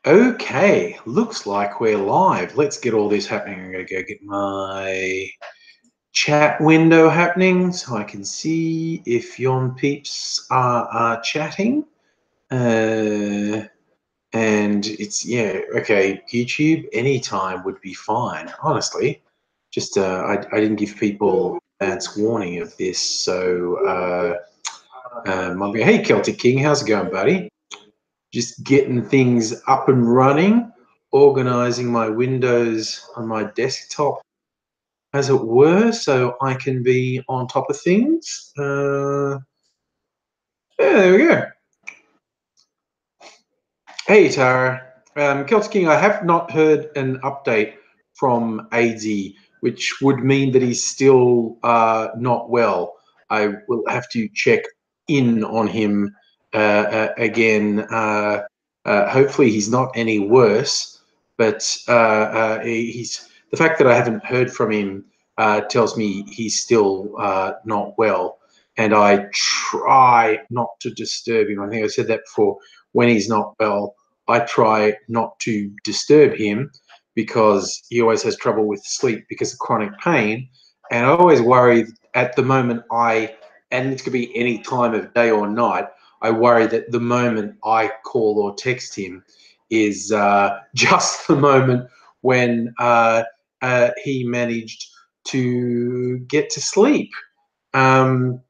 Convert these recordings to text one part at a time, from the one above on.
Okay, looks like we're live. Let's get all this happening. I'm going to go get my chat window happening so I can see if yon peeps are chatting. And it's, yeah, okay, YouTube anytime would be fine, honestly. Just, I didn't give people advance warning of this, so, hey, Celtic King, how's it going, buddy? Just getting things up and running, organizing my windows on my desktop, as it were, so I can be on top of things. Yeah, there we go. Hey, Tara. Celtic King, I have not heard an update from AZ, which would mean that he's still not well. I will have to check in on him again. Hopefully he's not any worse, but he's the fact that I haven't heard from him tells me he's still not well, and I try not to disturb him. I think I said that before. When he's not well, I try not to disturb him because he always has trouble with sleep because of chronic pain, and I always worry at the moment and it could be any time of day or night, I worry that the moment I call or text him is just the moment when he managed to get to sleep. So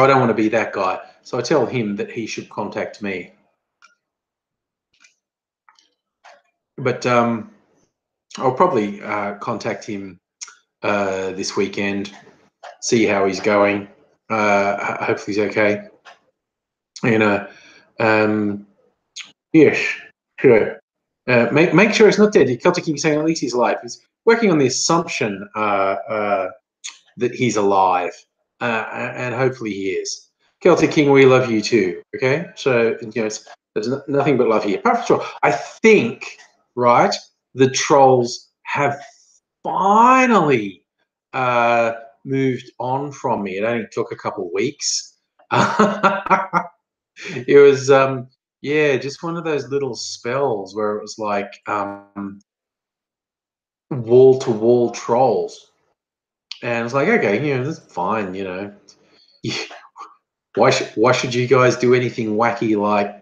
I don't want to be that guy. So I tell him that he should contact me. But I'll probably contact him this weekend, see how he's going. Hopefully he's okay. Yes, sure. Make sure it's not dead. Celtic King saying at least he's alive. He's working on the assumption that he's alive, and hopefully he is. Celtic King, we love you too. Okay, so there's nothing but love here. Apart from troll, I think the trolls have finally moved on from me. It only took a couple of weeks. It was just one of those little spells where it was like wall to wall trolls, and it's like, okay, that's fine. Why should you guys do anything wacky like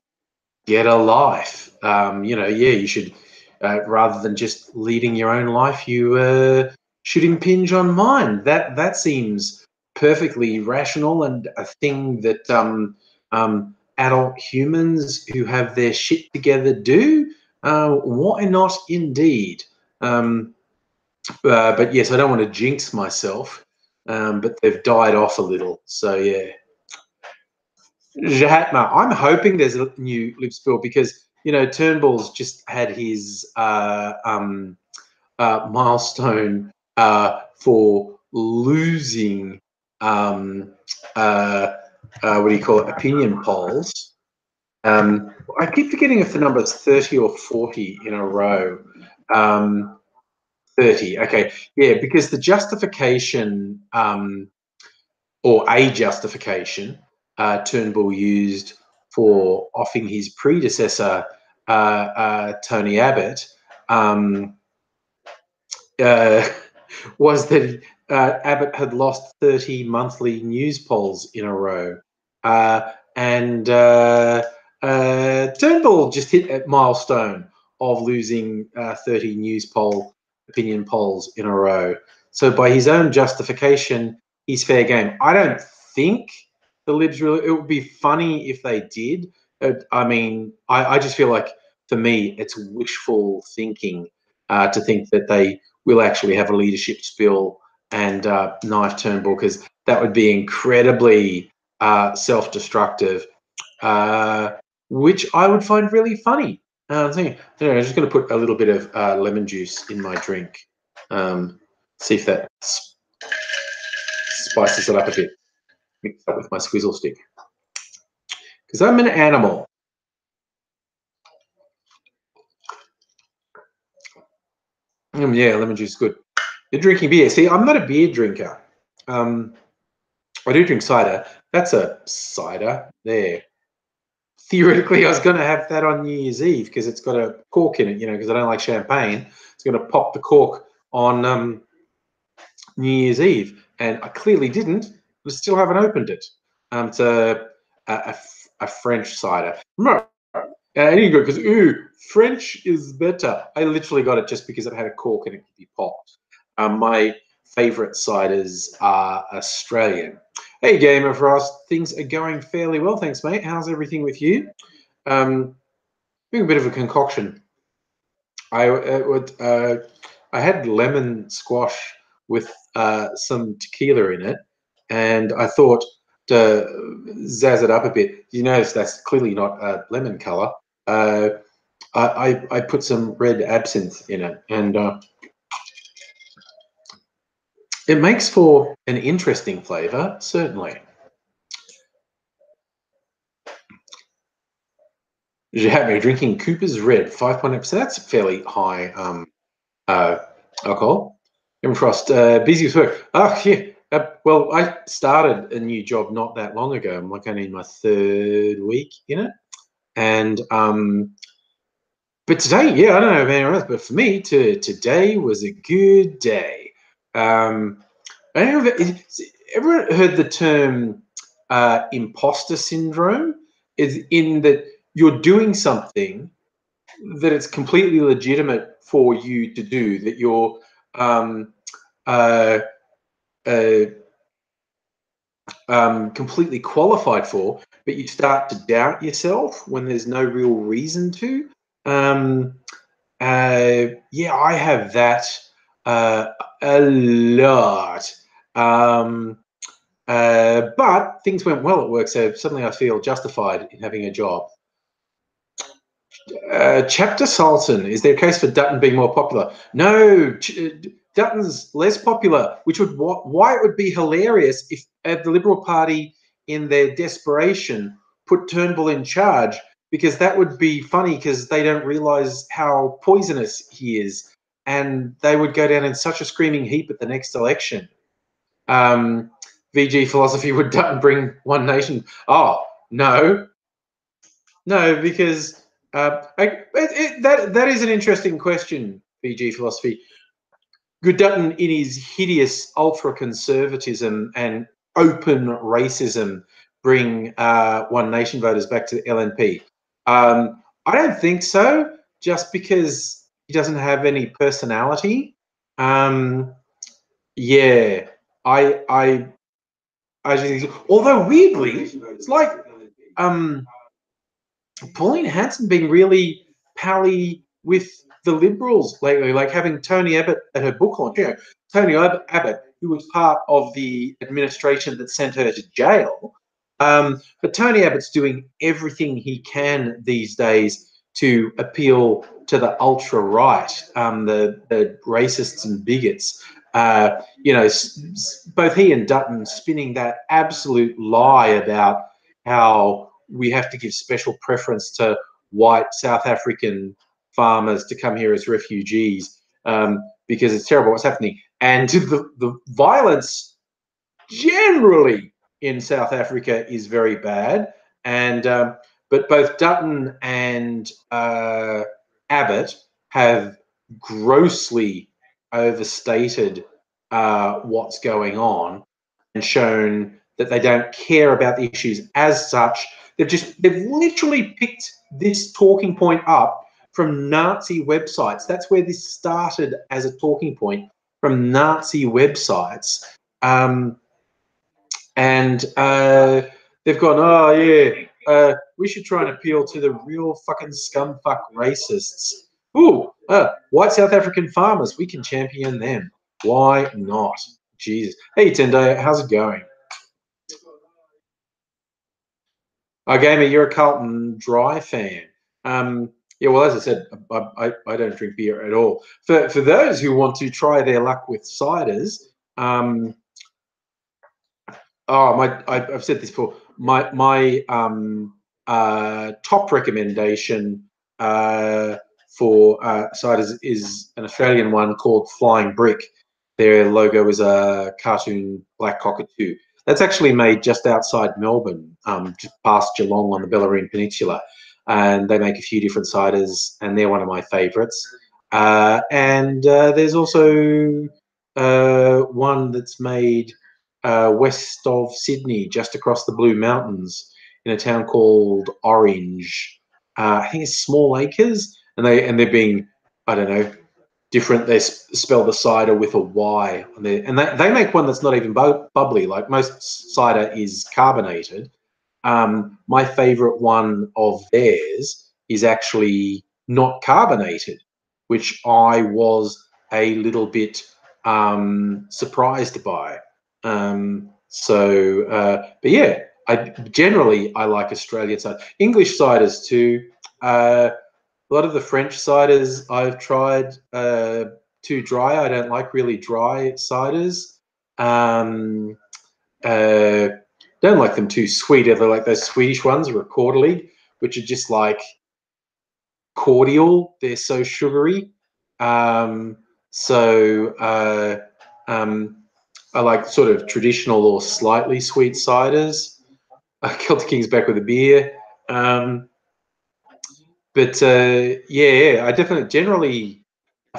get a life? You should rather than just leading your own life, you should impinge on mine. That seems perfectly rational and a thing that adult humans who have their shit together do. Why not, indeed? But yes, I don't want to jinx myself. But they've died off a little, so yeah. Jahatma, I'm hoping there's a new lip spill because Turnbull's just had his milestone for losing what do you call it, opinion polls. I keep forgetting if the number is 30 or 40 in a row. 30, okay, yeah, because the justification or a justification Turnbull used for offing his predecessor, Tony Abbott, was that Abbott had lost 30 monthly news polls in a row. And Turnbull just hit that milestone of losing 30 opinion polls in a row. So by his own justification, he's fair game. I don't think the Libs really, it would be funny if they did. I just feel like, for me, it's wishful thinking to think that they will actually have a leadership spill and knife Turnbull, because that would be incredibly self-destructive, which I would find really funny. I'm just going to put a little bit of lemon juice in my drink. See if that spices it up a bit. Mix it up with my squizzle stick. Because I'm an animal. Yeah, lemon juice is good. You're drinking beer. See, I'm not a beer drinker. I do drink cider. That's a cider there. theoretically, I was going to have that on New Year's Eve because it's got a cork in it, you know, because I don't like champagne. It's going to pop the cork on New Year's Eve, and I clearly didn't. I still haven't opened it. It's a French cider. And you go, because, ooh, French is better. I literally got it just because it had a cork and it could be popped. My favourite ciders are Australian. Hey, Gamer Frost. Things are going fairly well, thanks, mate. How's everything with you? Doing a bit of a concoction. I had lemon squash with some tequila in it, and I thought to zazz it up a bit. You notice that's clearly not a lemon color. I put some red absinthe in it, and it makes for an interesting flavor, certainly. You have me drinking Cooper's Red, 5.8%. That's fairly high alcohol. Frost, busy with work. Oh, yeah. Well, I started a new job not that long ago. I'm like only in my 3rd week in it. And but today, yeah, I don't know about anyone else, but for me, today was a good day. I don't know if ever heard the term imposter syndrome? Is in that you're doing something that it's completely legitimate for you to do, that you're uh, uh, completely qualified for, but you start to doubt yourself when there's no real reason to. Yeah, I have that a lot. But things went well at work, so suddenly I feel justified in having a job. Chapter Sultan, is there a case for Dutton being more popular? No, Dutton's less popular, which would why it would be hilarious if the Liberal Party, in their desperation, put Turnbull in charge, because that would be funny because they don't realise how poisonous he is, and they would go down in such a screaming heap at the next election. VG philosophy, would Dutton bring One Nation? Oh, no, because that is an interesting question, VG philosophy. Good Dutton, in his hideous ultra-conservatism and open racism, bring One Nation voters back to the LNP? I don't think so, just because he doesn't have any personality. Yeah, I just think, although weirdly, it's like Pauline Hanson been really pally with the Liberals lately, like having Tony Abbott at her book launch. You know, Tony Abbott, who was part of the administration that sent her to jail. But Tony Abbott's doing everything he can these days to appeal to the ultra right, the racists and bigots. You know, both he and Dutton spinning that absolute lie about how we have to give special preference to white South African farmers to come here as refugees because it's terrible what's happening. And the violence generally in South Africa is very bad. And but both Dutton and Abbott have grossly overstated what's going on and shown that they don't care about the issues as such. They've literally picked this talking point up from Nazi websites. That's where this started, as a talking point, from Nazi websites. And they've gone, oh yeah, we should try and appeal to the real fucking scumfuck racists. Ooh, white South African farmers, we can champion them. Why not? Jesus. Hey, Tendo, how's it going? Gamer, you're a Carlton Dry fan. Yeah, well, as I said, I don't drink beer at all. For those who want to try their luck with ciders, I've said this before. My top recommendation for ciders is an Australian one called Flying Brick. Their logo is a cartoon black cockatoo. That's actually made just outside Melbourne just past Geelong on the Bellarine Peninsula, and they make a few different ciders, and they're one of my favourites. And there's also one that's made west of Sydney, just across the Blue Mountains, in a town called Orange. I think it's Small Acres, and they're being, I don't know, different. They spell the cider with a Y on there, and they make one that's not even bubbly. Like most cider is carbonated. My favourite one of theirs is actually not carbonated, which I was a little bit surprised by. But yeah, I like Australian cider, English ciders too. A lot of the French ciders I've tried too dry. I don't like really dry ciders. Um, uh, don't like them too sweet either. Like those Swedish ones, Recorderlig, which are just like cordial. They're so sugary. Um, so I like sort of traditional or slightly sweet ciders. Celtic King's back with a beer. Yeah, I definitely generally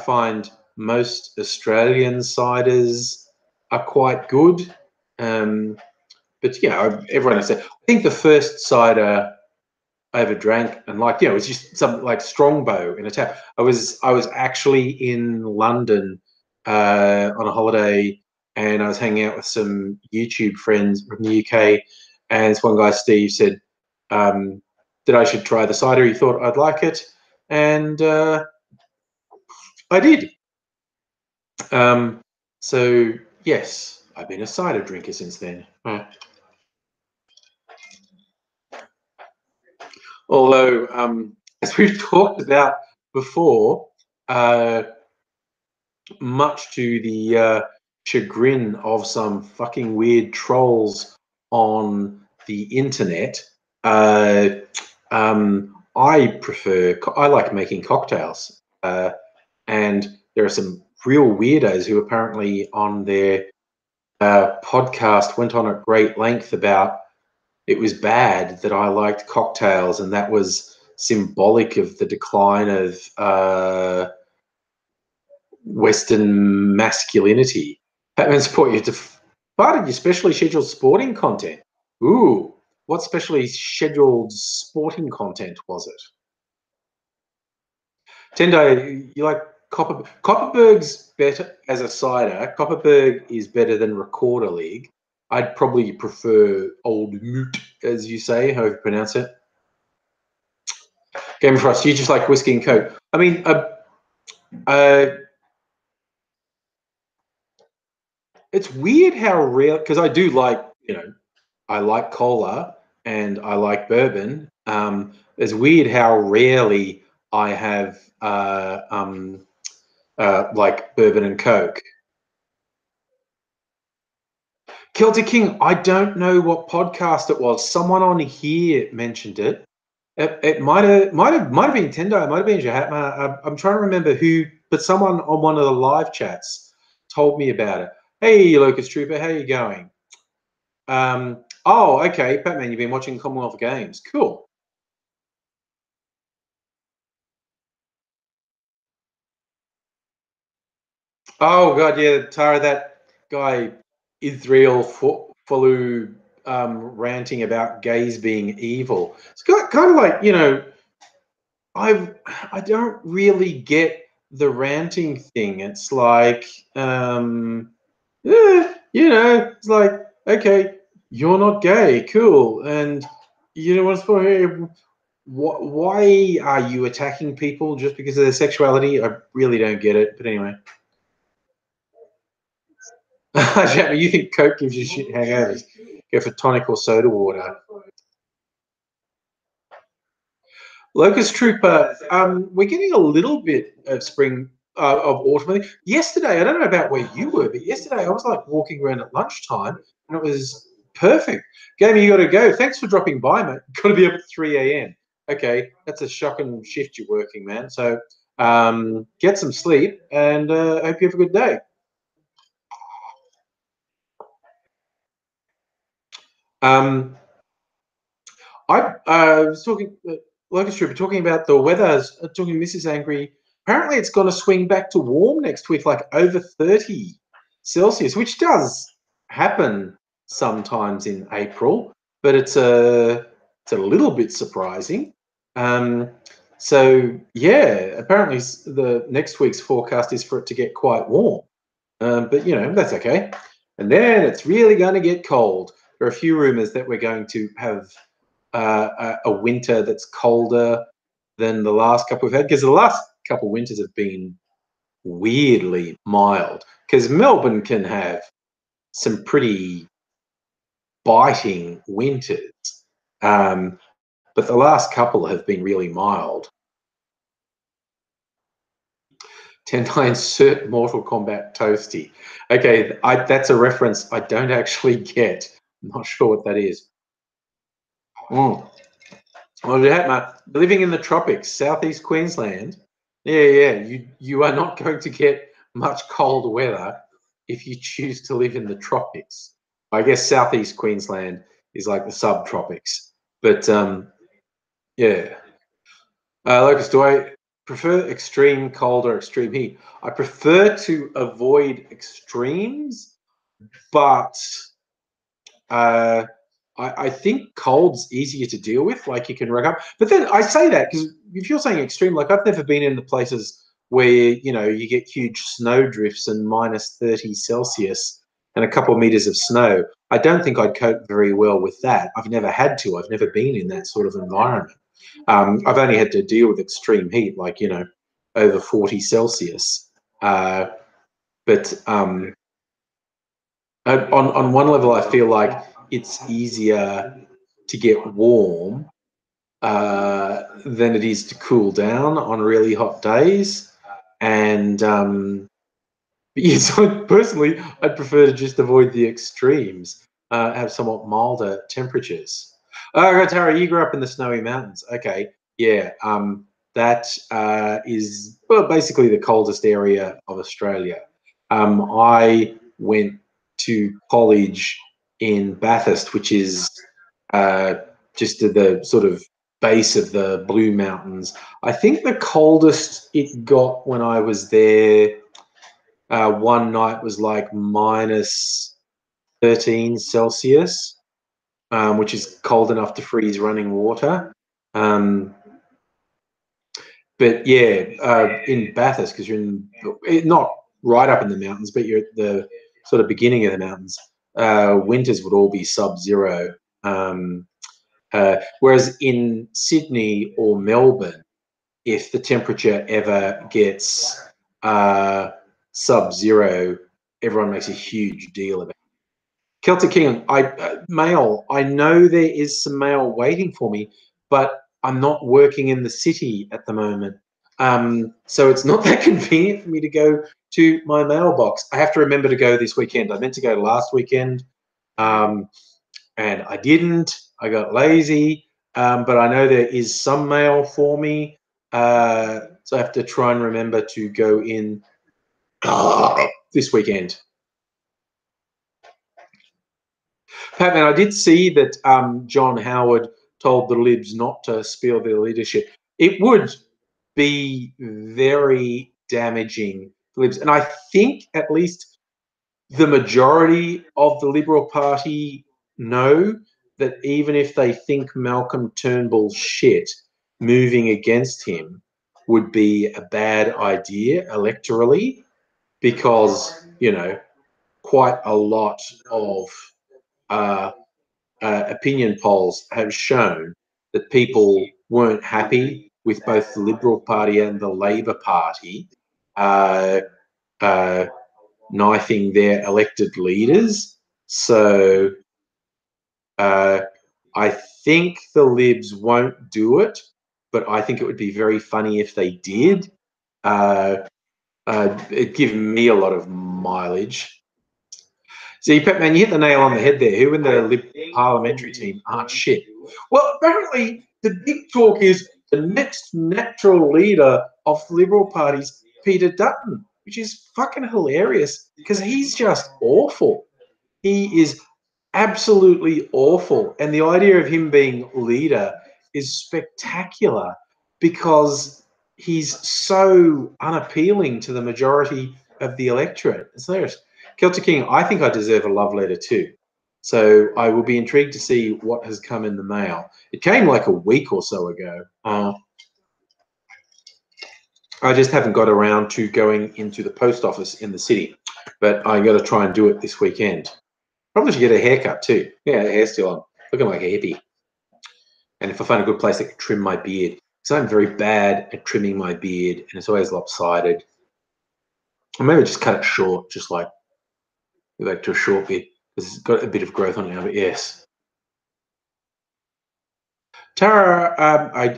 find most Australian ciders are quite good. But yeah, everyone has said. I think the first cider I ever drank, and like, it was just something like Strongbow in a tap. I was actually in London on a holiday, and I was hanging out with some YouTube friends from the UK, and this one guy, Steve, said that I should try the cider. He thought I'd like it, and I did. Um, so yes, I've been a cider drinker since then. Although, as we've talked about before, uh, much to the chagrin of some fucking weird trolls on the internet, I like making cocktails, and there are some real weirdos who apparently on their podcast went on at great length about it was bad that I liked cocktails, and that was symbolic of the decline of Western masculinity. Batman support you departed your specially scheduled sporting content. Ooh, what specially scheduled sporting content was it? Tendo, you like Copperberg's better as a cider. Copperberg is better than Recorder League. I'd probably prefer Old Moot, as you say, however you pronounce it. Game of Frost, you just like whiskey and coke. I mean, it's weird how rare, because I do like, I like cola and I like bourbon. It's weird how rarely I have like bourbon and coke. Celtic King, I don't know what podcast it was. Someone on here mentioned it. It might have been Tendo. It might have been Jahatma. I'm trying to remember who, but someone on one of the live chats told me about it. Hey, Locust Trooper, how you going? Oh, okay, Batman, you've been watching Commonwealth Games. Cool. Oh God, yeah, Tara, that guy Israel Follow ranting about gays being evil. It's kind of like, I don't really get the ranting thing. It's like, it's like, okay, you're not gay, cool, and you know what's for. Why are you attacking people just because of their sexuality? I really don't get it. But anyway. You think Coke gives you shit hangovers? Go for tonic or soda water. Locust Trooper, we're getting a little bit of spring, of autumn. Yesterday, I don't know about where you were, but yesterday I was like walking around at lunchtime and it was perfect. Gamey, you got to go. Thanks for dropping by, mate. Got to be up at 3 a.m. Okay, that's a shocking shift you're working, man. So get some sleep and hope you have a good day. Um, I was talking, Locust Trooper, talking about the weather, talking to Mrs. Angry. Apparently, it's going to swing back to warm next week, like over 30 Celsius, which does happen sometimes in April, but it's a little bit surprising. So yeah, apparently the next week's forecast is for it to get quite warm, but that's okay. And then it's really going to get cold. There are a few rumors that we're going to have a winter that's colder than the last couple we've had, because the last couple winters have been weirdly mild. Because Melbourne can have some pretty biting winters, but the last couple have been really mild. 10 insert Mortal Kombat Toasty. Okay, that's a reference I don't actually get. I'm not sure what that is. Well, living in the tropics, southeast Queensland. Yeah. You are not going to get much cold weather if you choose to live in the tropics. I guess southeast Queensland is like the subtropics, but yeah. Lucas, do I prefer extreme cold or extreme heat? I prefer to avoid extremes, but I think cold's easier to deal with. Like, you can rack up. But then I say that because if you're saying extreme, like, I've never been in the places where you get huge snow drifts and minus 30 Celsius and a couple of meters of snow. I don't think I'd cope very well with that. I've never had to. I've never been in that sort of environment. I've only had to deal with extreme heat, like over 40 Celsius. But on one level, I feel like it's easier to get warm than it is to cool down on really hot days. And yes, personally, I'd prefer to just avoid the extremes, have somewhat milder temperatures. Tara, you grew up in the snowy mountains. Okay, yeah, that is, well, basically the coldest area of Australia. I went to college in Bathurst, which is just at the sort of base of the Blue Mountains. I think the coldest it got when I was there one night was like minus 13 Celsius, which is cold enough to freeze running water. But yeah, in Bathurst, because you're not right up in the mountains, but you're at the sort of beginning of the mountains, winters would all be sub-zero. Whereas in Sydney or Melbourne, if the temperature ever gets sub-zero, everyone makes a huge deal of it. Celtic King, mail. I know there is some mail waiting for me, but I'm not working in the city at the moment. So it's not that convenient for me to go to my mailbox. I have to remember to go this weekend. I meant to go last weekend, and I didn't. I got lazy, but I know there is some mail for me. So I have to try and remember to go in this weekend. Patman, I did see that John Howard told the Libs not to spill their leadership. It would be very damaging for Libs. And I think at least the majority of the Liberal Party know that even if they think Malcolm Turnbull's shit, moving against him would be a bad idea electorally, because, quite a lot of opinion polls have shown that people weren't happy with both the Liberal Party and the Labor Party knifing their elected leaders. So I think the Libs won't do it, but I think it would be very funny if they did. It'd give me a lot of mileage. See, Petman, you hit the nail on the head there. Who in the Lib parliamentary team aren't shit? Well, apparently the big talk is the next natural leader of the Liberal Party's Peter Dutton, which is fucking hilarious because he's just awful. He is absolutely awful. And the idea of him being leader is spectacular because he's so unappealing to the majority of the electorate. It's hilarious. Celtic King, I think I deserve a love letter too. So I will be intrigued to see what has come in the mail. It came like a week or so ago. I just haven't got around to going into the post office in the city, but I got to try and do it this weekend. Probably should get a haircut too. Yeah, the hair's still on, looking like a hippie. And if I find a good place, I can trim my beard, because I'm very bad at trimming my beard, and it's always lopsided. Or maybe just cut it short, just like to a short beard, because it's got a bit of growth on it now. But yes, Tara,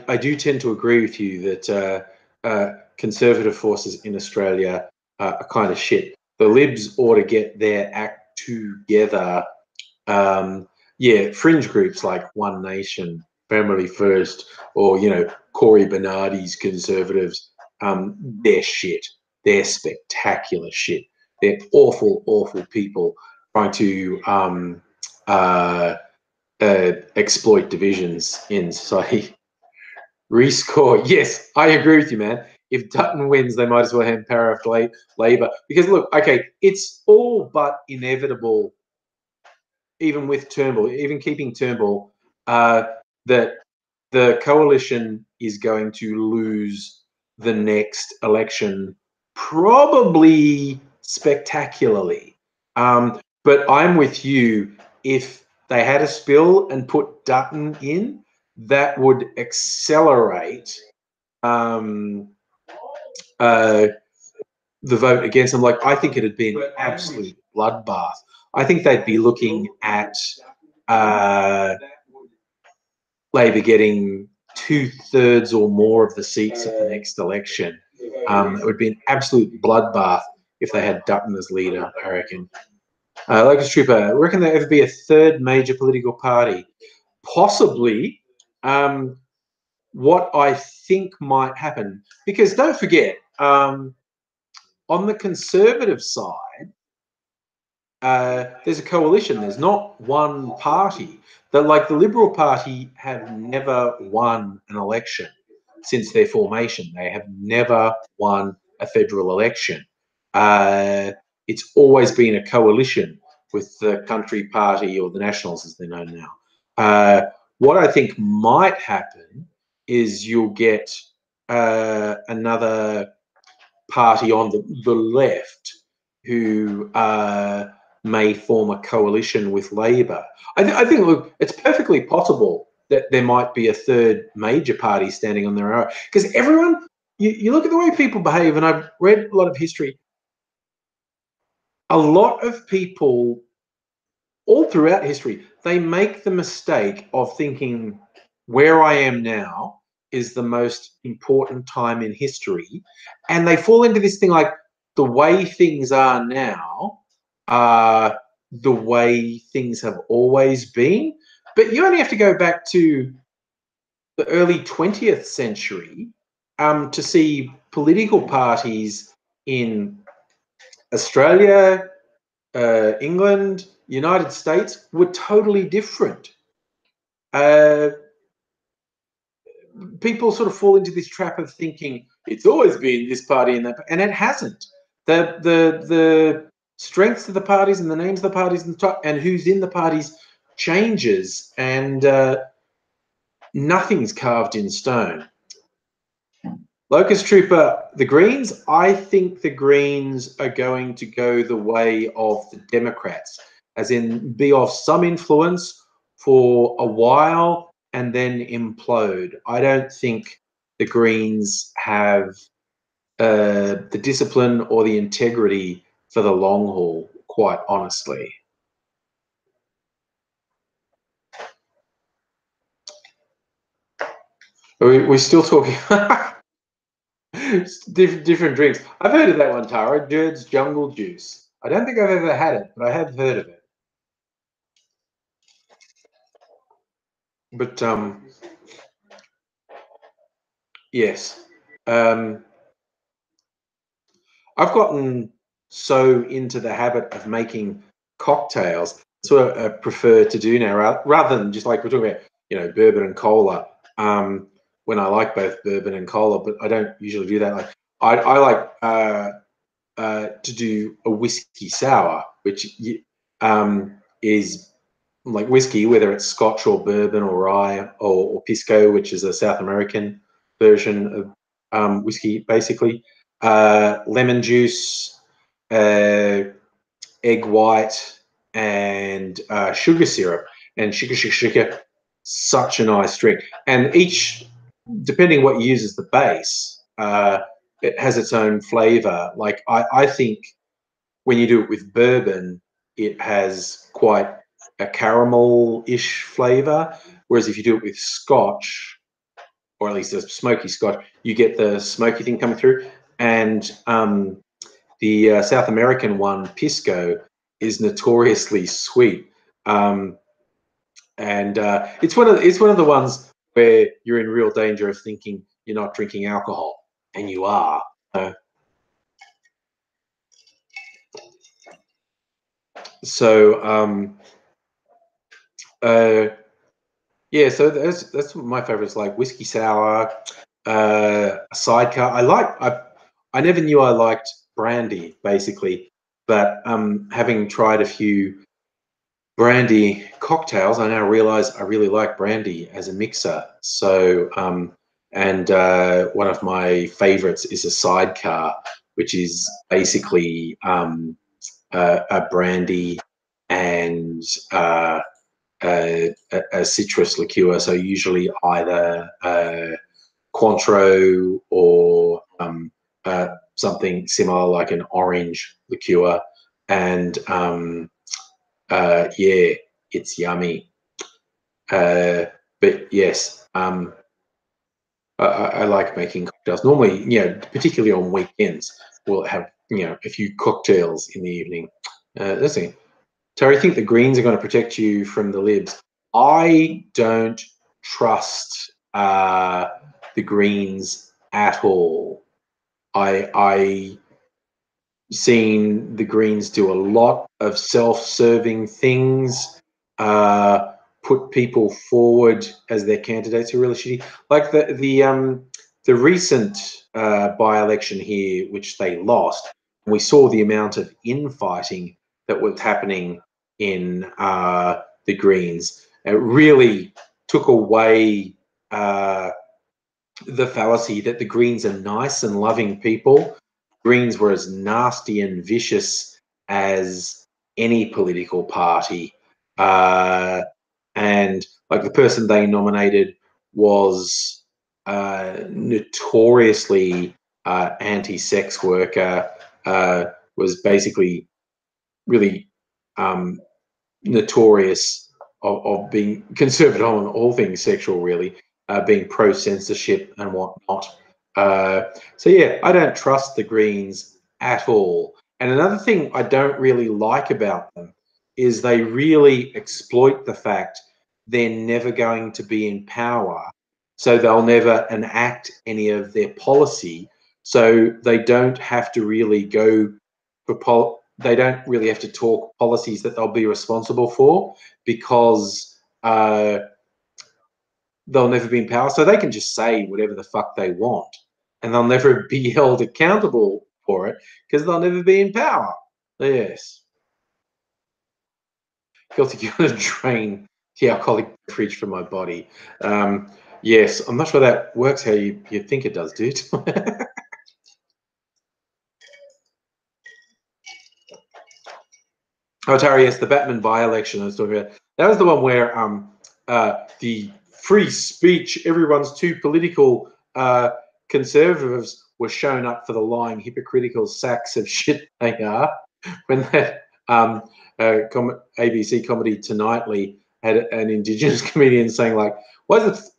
I do tend to agree with you that conservative forces in Australia are kind of shit. The Libs ought to get their act together. Yeah, fringe groups like One Nation, Family First, or Cory Bernardi's Conservatives, they're shit. They're spectacular shit. They're awful, awful people trying to exploit divisions in society. Rescore. Yes, I agree with you, man. If Dutton wins, they might as well hand power off to Labor. Because look, okay, it's all but inevitable, even with Turnbull, even keeping Turnbull, that the coalition is going to lose the next election, probably spectacularly. But I'm with you. If they had a spill and put Dutton in, that would accelerate the vote against them. Like, I think it had been an absolute bloodbath. I think they'd be looking at Labor getting 2/3 or more of the seats at the next election. It would be an absolute bloodbath if they had Dutton as leader, I reckon. Locust Trooper, reckon there ever be a third major political party? Possibly. What I think might happen, because don't forget, on the Conservative side, there's a coalition. There's not one party. The Liberal Party have never won an election since their formation. They have never won a federal election. It's always been a coalition with the Country Party, or the Nationals as they're known now. What I think might happen is you'll get another party on the left who may form a coalition with Labor. I think, look, it's perfectly possible that there might be a third major party standing on their own. Because everyone, you look at the way people behave, and I've read a lot of history, a lot of people, all throughout history, they make the mistake of thinking where I am now is the most important time in history. And they fall into this thing like the way things are now are the way things have always been. But you only have to go back to the early 20th century to see political parties in Australia, England, United States were totally different. People sort of fall into this trap of thinking it's always been this party and that, and it hasn't. The strengths of the parties and the names of the parties and who's in the parties changes, and nothing's carved in stone. Locust Trooper, the Greens, I think the Greens are going to go the way of the Democrats, as in be of some influence for a while and then implode. I don't think the Greens have the discipline or the integrity for the long haul, quite honestly. We're still talking different drinks. I've heard of that one, Tara. Jerd's Jungle Juice. I don't think I've ever had it, but I have heard of it. But yes, I've gotten so into the habit of making cocktails That's what I prefer to do now, rather than just like we're talking about, bourbon and cola. When I like both bourbon and cola, but I don't usually do that. Like I like to do a whiskey sour, which is like whiskey, whether it's Scotch or bourbon or rye or pisco, which is a South American version of whiskey, basically. Lemon juice, egg white, and sugar syrup, and sugar. Such a nice drink. And each, depending what you use as the base, it has its own flavor. Like I think when you do it with bourbon, it has quite a caramel-ish flavor. Whereas if you do it with Scotch, or at least a smoky Scotch, you get the smoky thing coming through. And the South American one, Pisco, is notoriously sweet. And it's one of the ones where you're in real danger of thinking you're not drinking alcohol, and you are. Yeah, so that's my favorites, like whiskey sour, a sidecar. I never knew I liked brandy, basically, but having tried a few brandy cocktails, I now realize I really like brandy as a mixer. So and one of my favorites is a sidecar, which is basically a brandy and a citrus liqueur. So usually either Cointreau or something similar like an orange liqueur. And yeah, it's yummy. But yes, I like making cocktails. Normally, particularly on weekends, we'll have a few cocktails in the evening. Let's see. Terry, I think the greens are going to protect you from the libs. I don't trust the greens at all. I seen the Greens do a lot of self-serving things, put people forward as their candidates who are really shitty. Like the recent by-election here, which they lost, and we saw the amount of infighting that was happening in the Greens. It really took away the fallacy that the Greens are nice and loving people. Greens were as nasty and vicious as any political party. And like the person they nominated was notoriously anti-sex worker, was basically really notorious of being conservative on all things sexual, really, being pro-censorship and whatnot. So yeah, I don't trust the Greens at all. And another thing I don't really like about them is they really exploit the fact they're never going to be in power, so they'll never enact any of their policy. So they don't have to really go for they don't really have to talk policies that they'll be responsible for, because they'll never be in power. So they can just say whatever the fuck they want, and they'll never be held accountable for it because they'll never be in power. Yes. Guilty, you're going to drain the alcoholic beverage from my body. Yes, I'm not sure that works how you think it does, dude. Oh, Tara, yes, the Batman by-election I was talking about. That was the one where the free speech, everyone's too political conservatives were shown up for the lying, hypocritical sacks of shit they are. When that ABC comedy Tonightly had an Indigenous comedian saying, like, why is the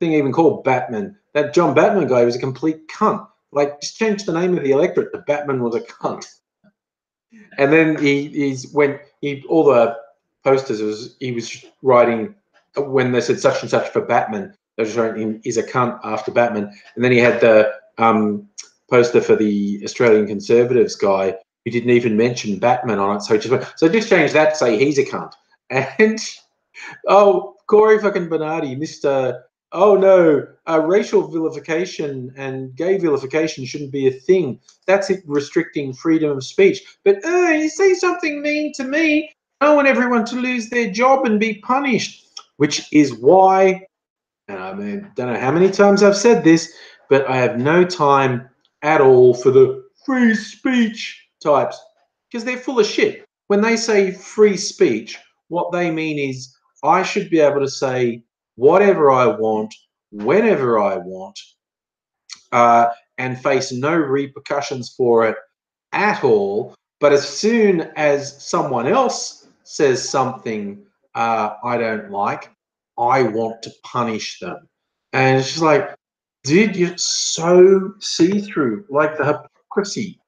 thing even called Batman? That John Batman guy was a complete cunt. Like, just change the name of the electorate. The Batman was a cunt. And then all the posters he was writing when they said such and such for Batman, they was writing him is a cunt after Batman. And then he had the poster for the Australian Conservatives guy who didn't even mention Batman on it. So just change that to say he's a cunt. And oh, Corey fucking Bernardi, Mr. Oh no, racial vilification and gay vilification shouldn't be a thing. That's it, restricting freedom of speech. But you say something mean to me, I want everyone to lose their job and be punished. Which is why, and I mean, don't know how many times I've said this, but I have no time at all for the free speech types because they're full of shit. When they say free speech, what they mean is I should be able to say whatever I want, whenever I want, and face no repercussions for it at all. But as soon as someone else says something I don't like, I want to punish them. And it's just like, dude, you're so see-through. Like the hypocrisy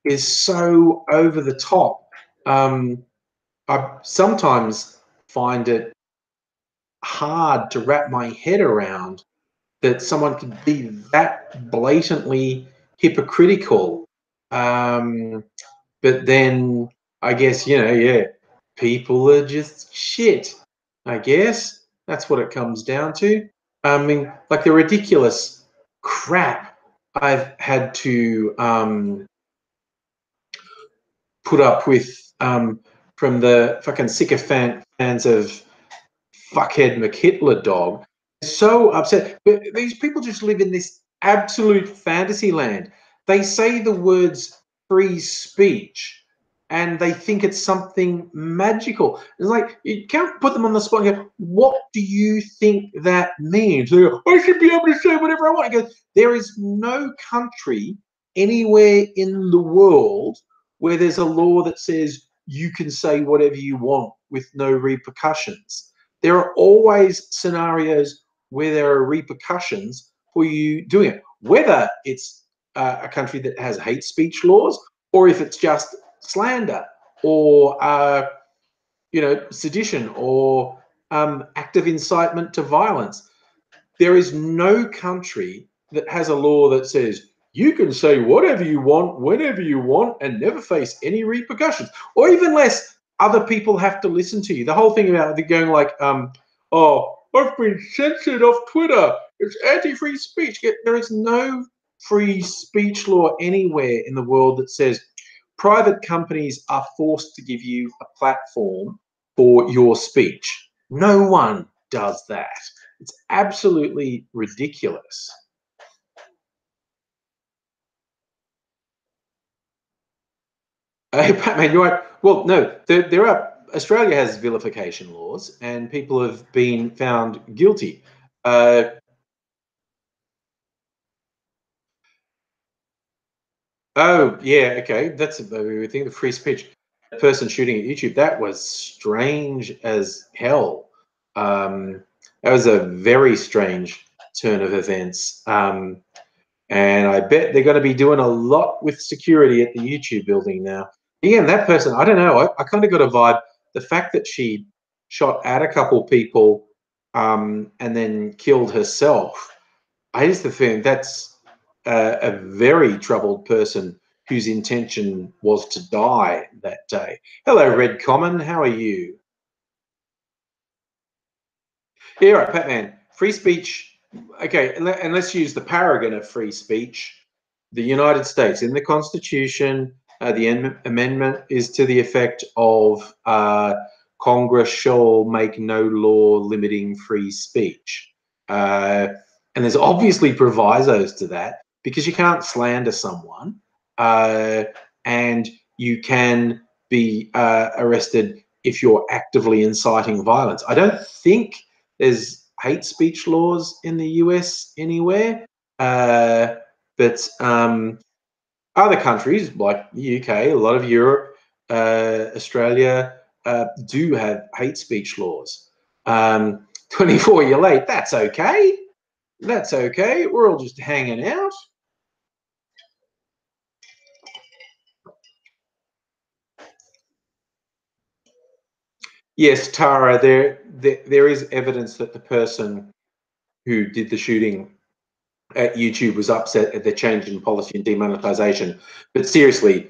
is so over the top. I sometimes find it hard to wrap my head around that someone could be that blatantly hypocritical. Um, but then I guess, yeah, people are just shit. I guess that's what it comes down to. I mean, like the ridiculous crap I've had to put up with from the fucking sycophant fans of fuckhead McHitler dog. So upset. But these people just live in this absolute fantasy land. They say the words free speech and they think it's something magical. It's like you can't put them on the spot and go, what do you think that means? They go, I should be able to say whatever I want. I go, there is no country anywhere in the world where there's a law that says you can say whatever you want with no repercussions. There are always scenarios where there are repercussions for you doing it, whether it's a country that has hate speech laws or if it's just slander or sedition or active incitement to violence. There is no country that has a law that says you can say whatever you want, whenever you want, and never face any repercussions, or even less, other people have to listen to you. The whole thing about going like, oh, I've been censored off Twitter. It's anti-free speech. There is no free speech law anywhere in the world that says private companies are forced to give you a platform for your speech. No one does that. It's absolutely ridiculous. Hey, Batman, you're right. Well, no, there are. Australia has vilification laws, and people have been found guilty. Uh, oh, yeah, okay. That's a thing. The free speech. The person shooting at YouTube, that was strange as hell. That was a very strange turn of events. And I bet they're going to be doing a lot with security at the YouTube building now. Again, that person, I don't know. I kind of got a vibe. The fact that she shot at a couple people and then killed herself, I just think that's a very troubled person whose intention was to die that day. Hello, Red Common. How are you? Yeah, right, Patman. Free speech. Okay, and let's use the paragon of free speech. The United States, in the Constitution, the amendment is to the effect of Congress shall make no law limiting free speech. And there's obviously provisos to that because you can't slander someone and you can be arrested if you're actively inciting violence. I don't think there's hate speech laws in the US anywhere. But other countries like the UK, a lot of Europe, Australia do have hate speech laws. 24 year late, that's okay. That's okay. We're all just hanging out. Yes, Tara, there is evidence that the person who did the shooting at YouTube was upset at the change in policy and demonetization. But seriously,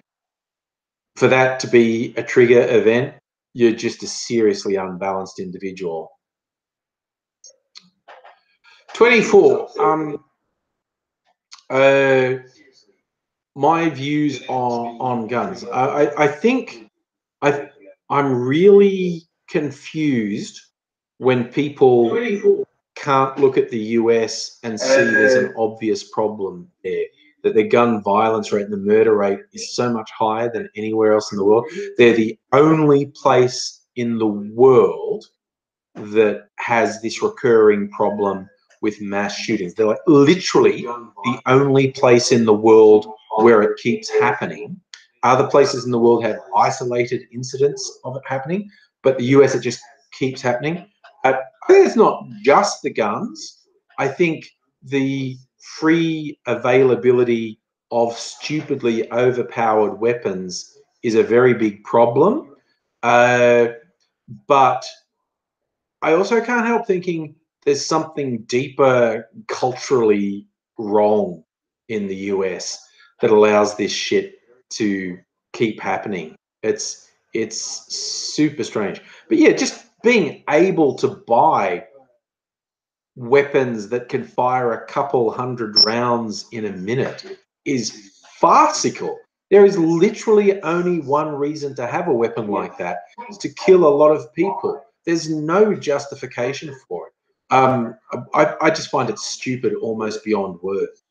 for that to be a trigger event, you're just a seriously unbalanced individual. 24. My views on guns. I think I'm really confused when people can't look at the US and see there's an obvious problem there. That the gun violence rate and the murder rate is so much higher than anywhere else in the world. They're the only place in the world that has this recurring problem with mass shootings. They're like literally the only place in the world where it keeps happening. Other places in the world have isolated incidents of it happening, but the US, it just keeps happening. I think it's not just the guns. I think the free availability of stupidly overpowered weapons is a very big problem. But I also can't help thinking there's something deeper culturally wrong in the US that allows this shit to keep happening. It's super strange. But yeah, just being able to buy weapons that can fire a couple hundred rounds in a minute is farcical. There is literally only one reason to have a weapon like that, is to kill a lot of people. There's no justification for it. I just find it stupid almost beyond words.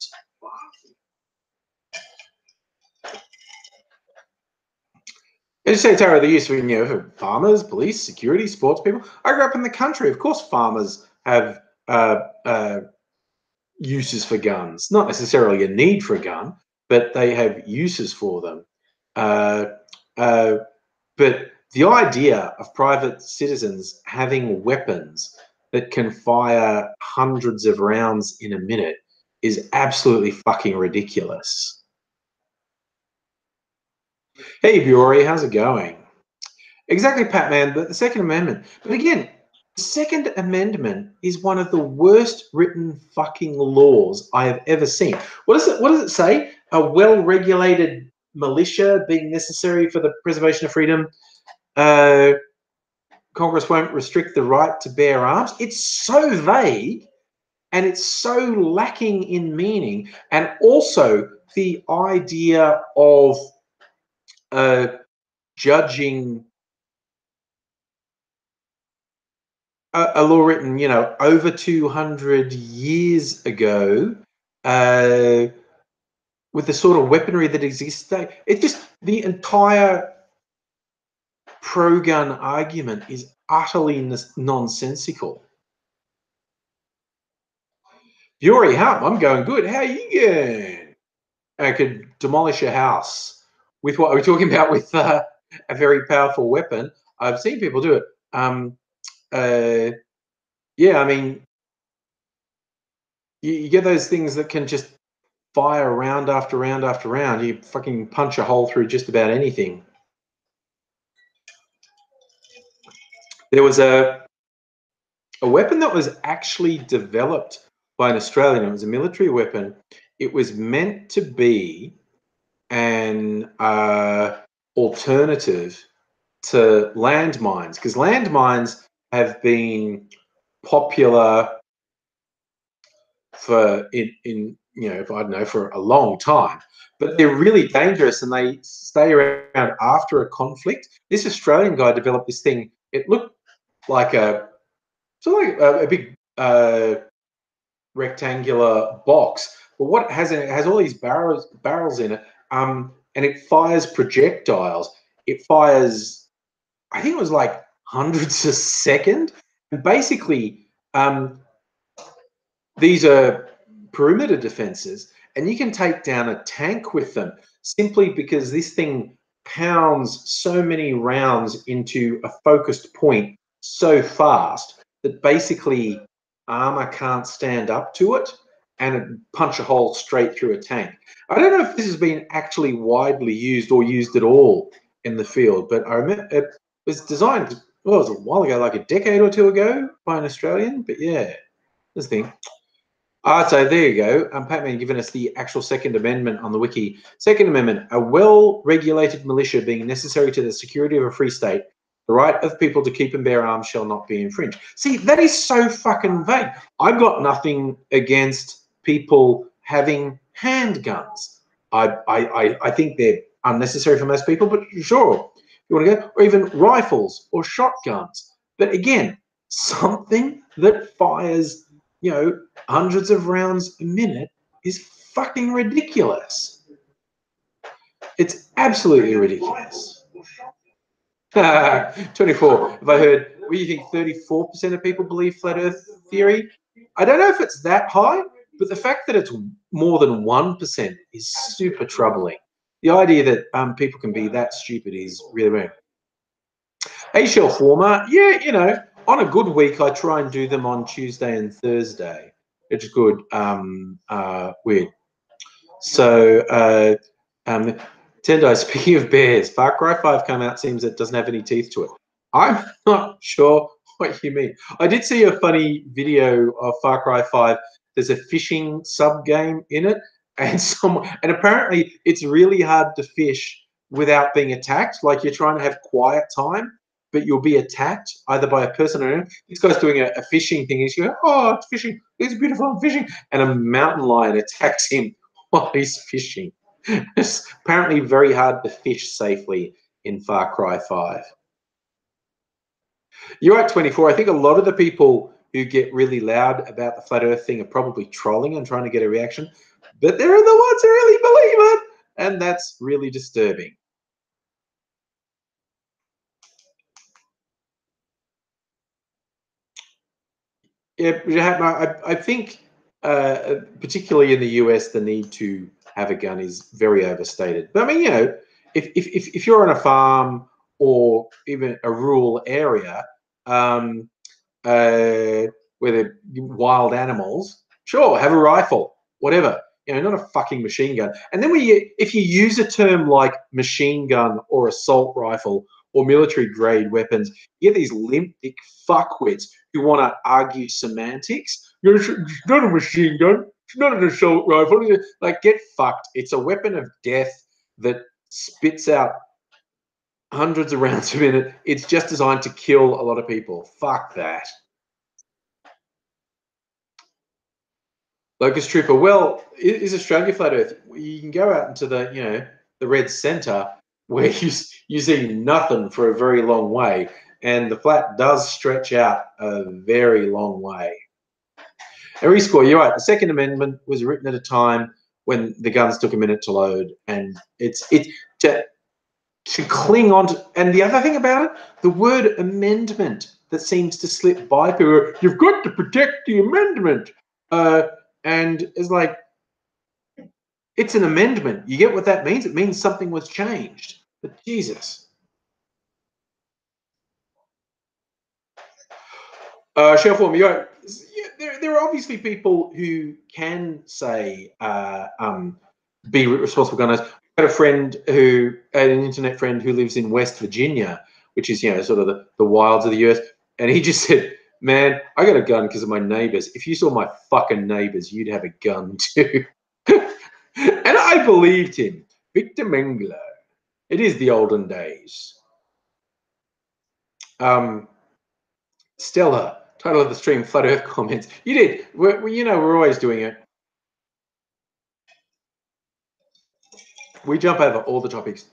As you say, Tara, the use for farmers, police, security, sports people. I grew up in the country. Of course, farmers have uses for guns. Not necessarily a need for a gun, but they have uses for them. But the idea of private citizens having weapons that can fire hundreds of rounds in a minute is absolutely fucking ridiculous. Hey, Bury, how's it going? Exactly, Patman, but the Second Amendment. But again, the Second Amendment is one of the worst written fucking laws I have ever seen. What does it say? A well-regulated militia being necessary for the preservation of freedom. Congress won't restrict the right to bear arms. It's so vague and it's so lacking in meaning. And also the idea of judging a law written, over 200 years ago, with the sort of weaponry that exists today. It just, the entire pro-gun argument is utterly nonsensical. Yuri, I'm going good. How are you going? I could demolish a house with what we're talking about, with a very powerful weapon. I've seen people do it. Yeah, I mean, you get those things that can just fire round after round after round. You fucking punch a hole through just about anything. There was a weapon that was actually developed by an Australian. It was a military weapon. It was meant to be an alternative to landmines, because landmines have been popular for for a long time, but they're really dangerous and they stay around after a conflict. This Australian guy developed this thing. It looked like a big rectangular box, but what it has in it has all these barrels in it, and it fires projectiles. It fires, I think it was like hundreds a second, and basically these are perimeter defenses, and you can take down a tank with them simply because this thing pounds so many rounds into a focused point so fast that basically armor can't stand up to it, and it punch a hole straight through a tank. I don't know if this has been actually widely used or used at all in the field, but I remember it was designed, well, it was a while ago, like a decade or two ago, by an Australian. But yeah, this thing. So there you go. Patman giving us the actual Second Amendment on the wiki. Second Amendment: a well-regulated militia being necessary to the security of a free state, The right of people to keep and bear arms shall not be infringed. See, that is so fucking vague. I've got nothing against people having handguns. I think they're unnecessary for most people, but sure, you want to go, or even rifles or shotguns. But again, something that fires, you know, hundreds of rounds a minute is fucking ridiculous. It's absolutely ridiculous. 24. Have I heard, what do you think, 34% of people believe flat earth theory? I don't know if it's that high, but the fact that it's more than 1% is super troubling. The idea that people can be that stupid is really weird. Hey, Shelf Warmer. Yeah, you know, on a good week, I try and do them on Tuesday and Thursday. It's good. Weird. So, Tendo, speaking of bears, Far Cry 5 came out, seems it doesn't have any teeth to it. I'm not sure what you mean. I did see a funny video of Far Cry 5. There's a fishing sub-game in it, and apparently it's really hard to fish without being attacked. Like you're trying to have quiet time, but you'll be attacked either by a person or another. This guy's doing a fishing thing. He's going, oh, it's fishing. It's beautiful, I'm fishing. And a mountain lion attacks him while he's fishing. It's apparently very hard to fish safely in Far Cry 5. You're at 24. I think a lot of the people who get really loud about the flat earth thing are probably trolling and trying to get a reaction, but they're the ones who really believe it, and that's really disturbing. Yeah, I think particularly in the US, the need to have a gun is very overstated. But I mean, you know, if you're on a farm or even a rural area where they're wild animals, sure, have a rifle, whatever. You know, not a fucking machine gun. And then if you use a term like machine gun or assault rifle or military grade weapons, you get these limp dick fuckwits who want to argue semantics. It's not a machine gun. It's not an assault rifle. Like, get fucked. It's a weapon of death that spits out hundreds of rounds a minute. It's just designed to kill a lot of people. Fuck that. Locust Trooper. Well, is Australia flat Earth? You can go out into the, you know, the red centre where you see nothing for a very long way, and the flat does stretch out a very long way. And rescore, you're right. The Second Amendment was written at a time when the guns took a minute to load, and to cling on to. And the other thing about it, the word amendment that seems to slip by people. You've got to protect the amendment. And it's like, it's an amendment. You get what that means? It means something was changed. But Jesus. Shelform, there are obviously people who can say, be responsible gun owners. I had a friend an internet friend who lives in West Virginia, which is, you know, sort of the wilds of the US. And he just said, man, I got a gun because of my neighbors. If you saw my fucking neighbors, you'd have a gun too. And I believed him. Victor Mengler. It is the olden days. Stella, title of the stream, Flat Earth comments. You did. You know, we're always doing it. We jump over all the topics.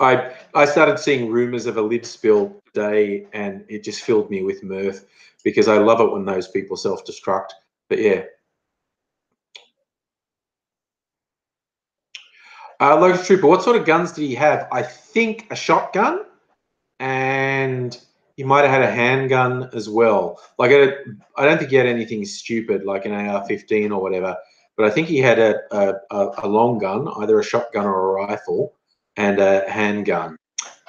I started seeing rumors of a lid spill today, and it just filled me with mirth because I love it when those people self-destruct. But yeah. Locust Trooper, what sort of guns did he have? I think a shotgun, and he might have had a handgun as well. Like, I don't think he had anything stupid like an AR-15 or whatever, but I think he had a long gun, either a shotgun or a rifle, and a handgun.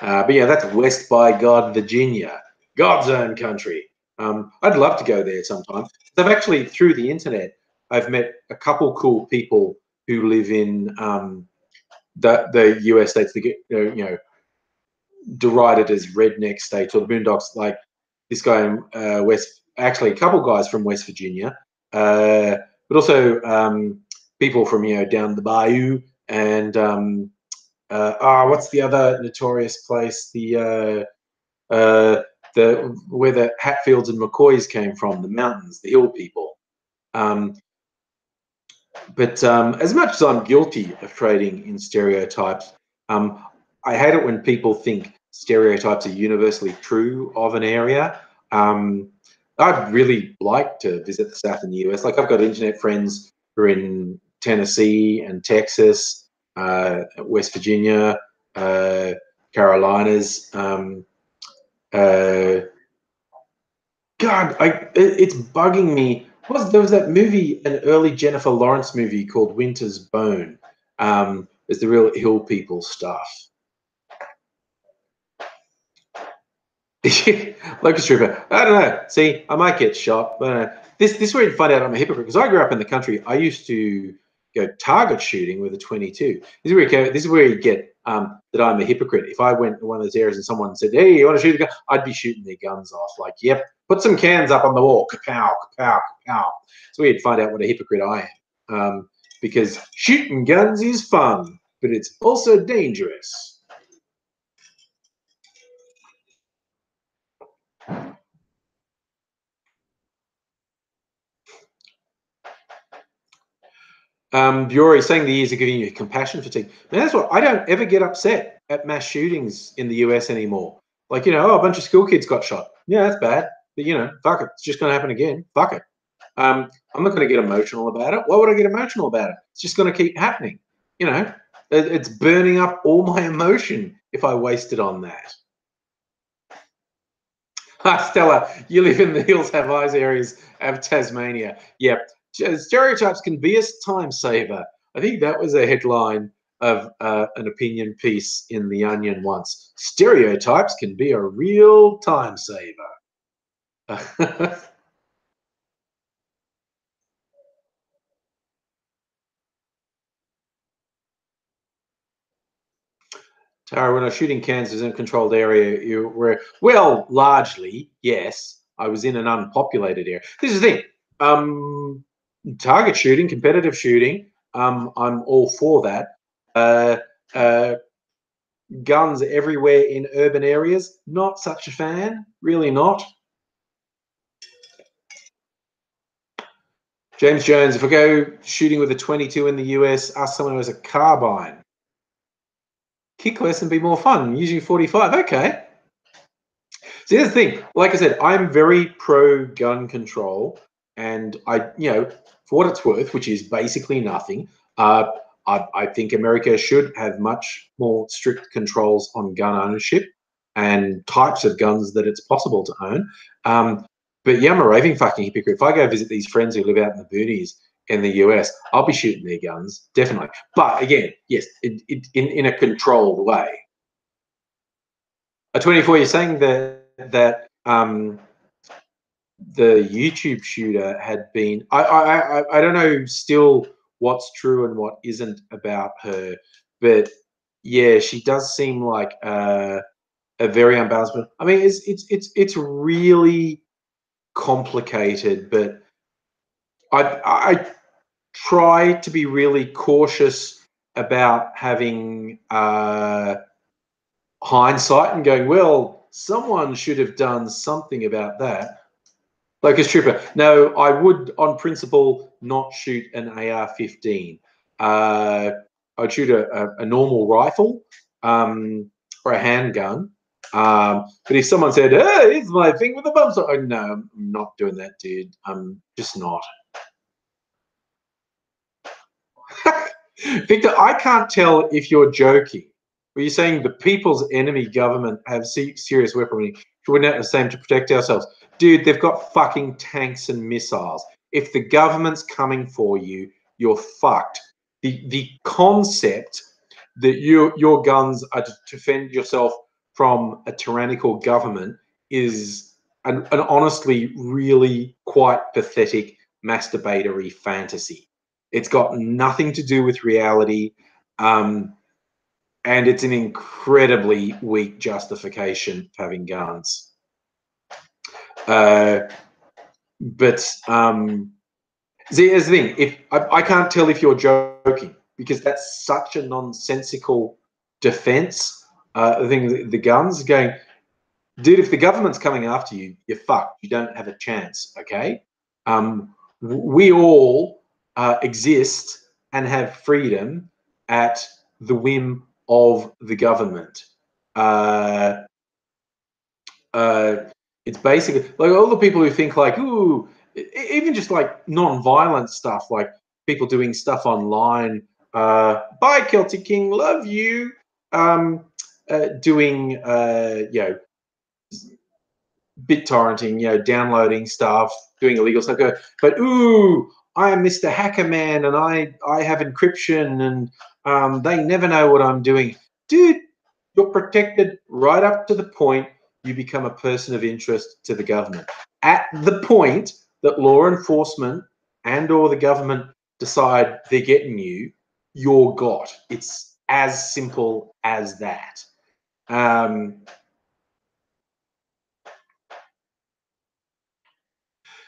But yeah, that's West by God, Virginia, God's own country. I'd love to go there sometime. I've actually, through the internet, I've met a couple cool people who live in the US states that get, you know, derided as redneck states or the boondocks, like this guy in actually a couple guys from West Virginia, but also people from, you know, down the bayou, and what's the other notorious place? The where the Hatfields and McCoys came from, the mountains, the hill people. But as much as I'm guilty of trading in stereotypes, I hate it when people think stereotypes are universally true of an area. I'd really like to visit the southern US. Like, I've got internet friends who are in Tennessee and Texas, West Virginia, Carolinas. God, it's bugging me. There was that movie, an early Jennifer Lawrence movie called Winter's Bone. It's the real hill people stuff. Locust Trooper. I don't know. See, I might get shot, but this is where you'd find out I'm a hypocrite, because I grew up in the country. I used to go target shooting with a 22. This is where you get that I'm a hypocrite. If I went to one of those areas and someone said, "Hey, you want to shoot a gun?" I'd be shooting their guns off. Like, yep, put some cans up on the wall. Kapow, kapow, kapow. So we'd find out what a hypocrite I am. Because shooting guns is fun, but it's also dangerous. Bury saying the years are giving you compassion fatigue. And that's what I don't ever get upset at mass shootings in the US anymore. Like, a bunch of school kids got shot. Yeah, that's bad. But, fuck it. It's just going to happen again. Fuck it. I'm not going to get emotional about it. Why would I get emotional about it? It's just going to keep happening. It's burning up all my emotion if I waste it on that. Stella, you live in the hills, have eyes areas of Tasmania. Yep. Stereotypes can be a time saver. I think that was a headline of an opinion piece in The Onion once. Stereotypes can be a real time saver. Tara, when I was shooting Kansas in a controlled area, you were, well, largely, yes. I was in an unpopulated area. This is the thing. Target shooting, competitive shooting, I'm all for that. Guns everywhere in urban areas, not such a fan, really not. James Jones, if I go shooting with a 22 in the US, ask someone who has a carbine. Kick less and be more fun, using 45, okay. See, here's the thing. Like I said, I'm very pro gun control, and for what it's worth, which is basically nothing, I think America should have much more strict controls on gun ownership and types of guns that it's possible to own. But yeah, I'm a raving fucking hypocrite. If I go visit these friends who live out in the boonies in the US, I'll be shooting their guns, definitely. But again, yes, in a controlled way. A 24, you're saying that the YouTube shooter had been. I don't know still what's true and what isn't about her, but yeah, she does seem like a very unbalanced. I mean, it's really complicated, but I try to be really cautious about having hindsight and going, well, someone should have done something about that. Locust Trooper. No, I would, on principle, not shoot an AR-15. I'd shoot a normal rifle or a handgun. But if someone said, "Hey, it's my thing with the bumps," no, I'm not doing that, dude. I'm just not. Victor, I can't tell if you're joking. Were you saying the people's enemy government have serious weaponry? We're not the same to protect ourselves. Dude, they've got fucking tanks and missiles. If the government's coming for you, you're fucked. The concept that your guns are to defend yourself from a tyrannical government is an honestly really quite pathetic masturbatory fantasy. It's got nothing to do with reality, and it's an incredibly weak justification for having guns. But see, here's the thing: if I can't tell if you're joking, because that's such a nonsensical defense. The thing, the guns going. dude, if the government's coming after you, you're fucked. You don't have a chance, okay? We all exist and have freedom at the whim of the government. It's basically like all the people who think like, ooh, even just like non-violent stuff, like people doing stuff online. Bye, Celtic King, love you. Doing, you know, BitTorrenting, you know, downloading stuff, doing illegal stuff. But ooh, I am Mr. Hacker Man, and I have encryption, and they never know what I'm doing, dude. You're protected right up to the point you become a person of interest to the government. At the point that law enforcement and/or the government decide they're getting you, you're got. It's as simple as that.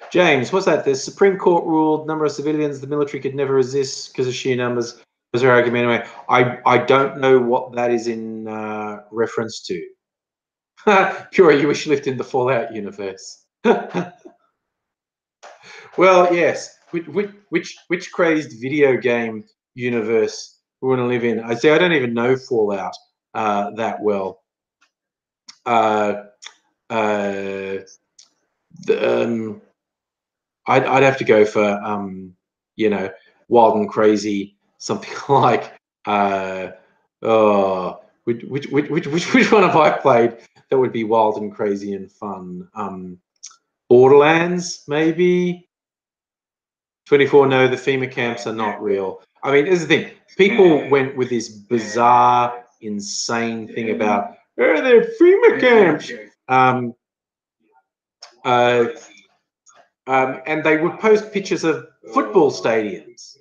James, what's that? The Supreme Court ruled number of civilians the military could never resist because of sheer numbers. Was their argument anyway? I don't know what that is in reference to. Pure, you wish you lived in the Fallout universe. Well, yes. Which crazed video game universe we want to live in? I say I don't even know Fallout that well. I'd have to go for you know, wild and crazy, something like oh, which one have I played that would be wild and crazy and fun? Borderlands, maybe. 24. No, the FEMA camps are not real. I mean, here's the thing: people went with this bizarre, insane thing about they're FEMA camps. And they would post pictures of football stadiums.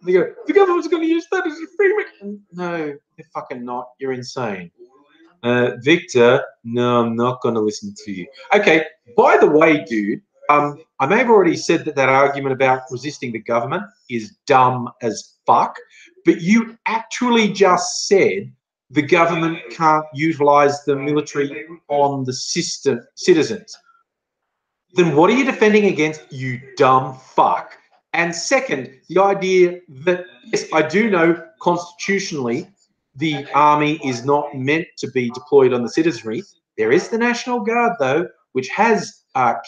They go, the government's going to use that as a free. No, they're fucking not. You're insane. Victor, no, I'm not going to listen to you. Okay, by the way, dude, I may have already said that argument about resisting the government is dumb as fuck, but you actually just said the government can't utilize the military on the citizens. Then what are you defending against, you dumb fuck? And second, the idea that, yes, I do know constitutionally the army is not meant to be deployed on the citizenry. There is the National Guard, though, which has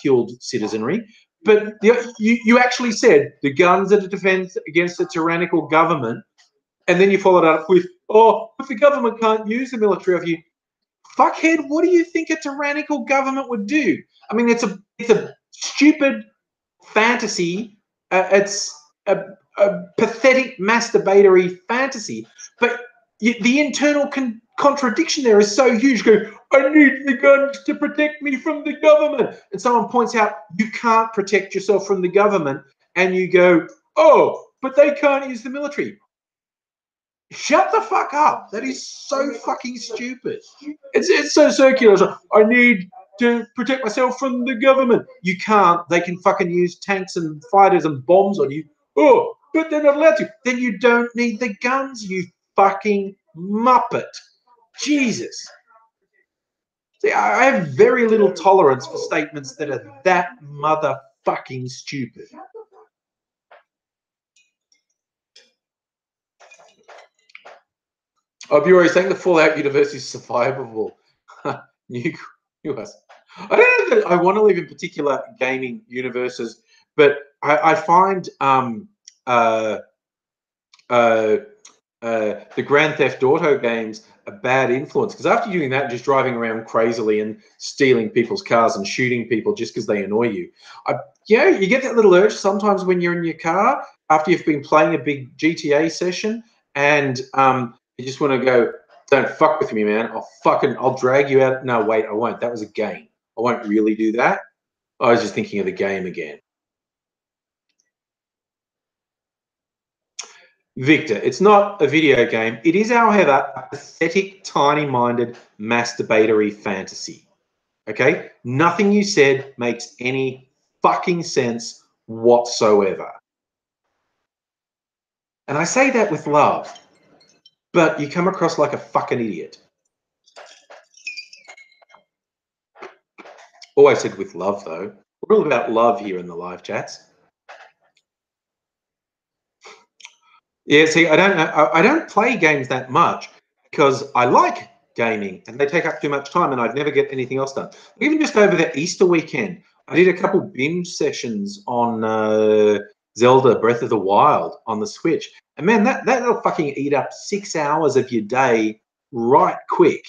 killed citizenry. But you actually said the guns are to defend against a tyrannical government. And then you followed up with, oh, if the government can't use the military of you, fuckhead, what do you think a tyrannical government would do? I mean, it's a stupid fantasy. It's a pathetic masturbatory fantasy. But the internal contradiction there is so huge. Go, I need the guns to protect me from the government. And someone points out you can't protect yourself from the government. And you go, oh, but they can't use the military. Shut the fuck up. That is so fucking stupid. It's so circular. So, I need to protect myself from the government. You can't. They can fucking use tanks and fighters and bombs on you. Oh, but they're not allowed to. Then you don't need the guns, you fucking muppet. Jesus. See, I have very little tolerance for statements that are that motherfucking stupid. Oh, you're already saying the Fallout universe is survivable. New US. I don't know that I want to live in particular gaming universes, but I find the Grand Theft Auto games a bad influence, because after doing that, just driving around crazily and stealing people's cars and shooting people just because they annoy you, you get that little urge sometimes when you're in your car after you've been playing a big GTA session, and you just want to go, don't fuck with me, man. I'll drag you out. No, wait, I won't. That was a game. I won't really do that. I was just thinking of the game again. Victor, it's not a video game. It is, however, a pathetic, tiny-minded, masturbatory fantasy. Okay? Nothing you said makes any fucking sense whatsoever. And I say that with love, but you come across like a fucking idiot. Always said with love, though. We're all about love here in the live chats. Yeah, see, I don't play games that much because I like gaming and they take up too much time and I'd never get anything else done. Even just over the Easter weekend, I did a couple binge sessions on Zelda Breath of the Wild on the Switch. And man, that'll fucking eat up 6 hours of your day right quick.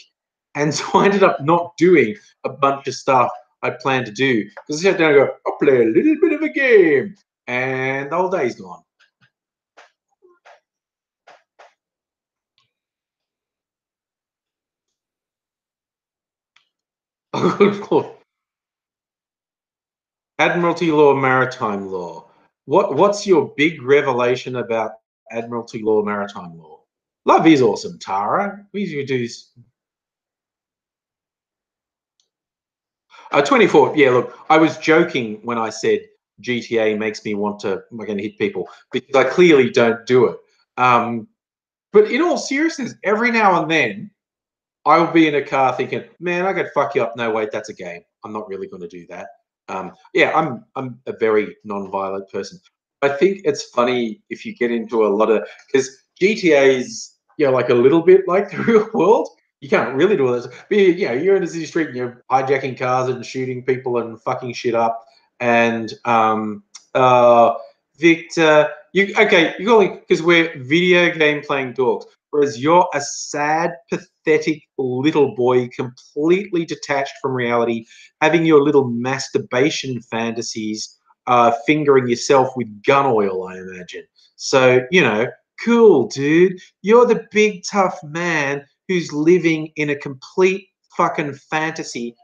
And so I ended up not doing a bunch of stuff I planned to do because I sat down and go, I'll play a little bit of a game, and the whole day's gone. Oh, good Lord. Admiralty law, maritime law. What's your big revelation about Admiralty law, maritime law? Love is awesome, Tara. We usually do 24. Yeah, look, I was joking when I said GTA makes me want to fucking hit people because I clearly don't do it. But in all seriousness, every now and then I'll be in a car thinking, man, I could fuck you up. No, wait, that's a game. I'm not really going to do that. Yeah, I'm a very non-violent person. I think it's funny if you get into a lot of because GTA is like a little bit like the real world. You can't really do all this, but you're in a city street and you're hijacking cars and shooting people and fucking shit up. And Victor, you got because we're video game playing dorks. Whereas you're a sad, pathetic little boy, completely detached from reality, having your little masturbation fantasies, fingering yourself with gun oil, I imagine. So, cool, dude. You're the big, tough man who's living in a complete fucking fantasy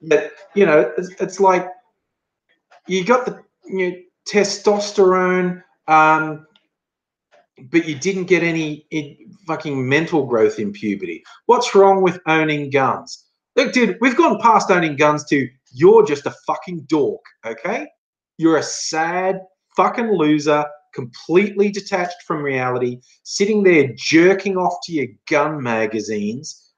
that, it's like you got the testosterone, but you didn't get any fucking mental growth in puberty. What's wrong with owning guns? Look, dude, we've gone past owning guns to you're just a fucking dork, okay? You're a sad fucking loser, completely detached from reality, sitting there jerking off to your gun magazines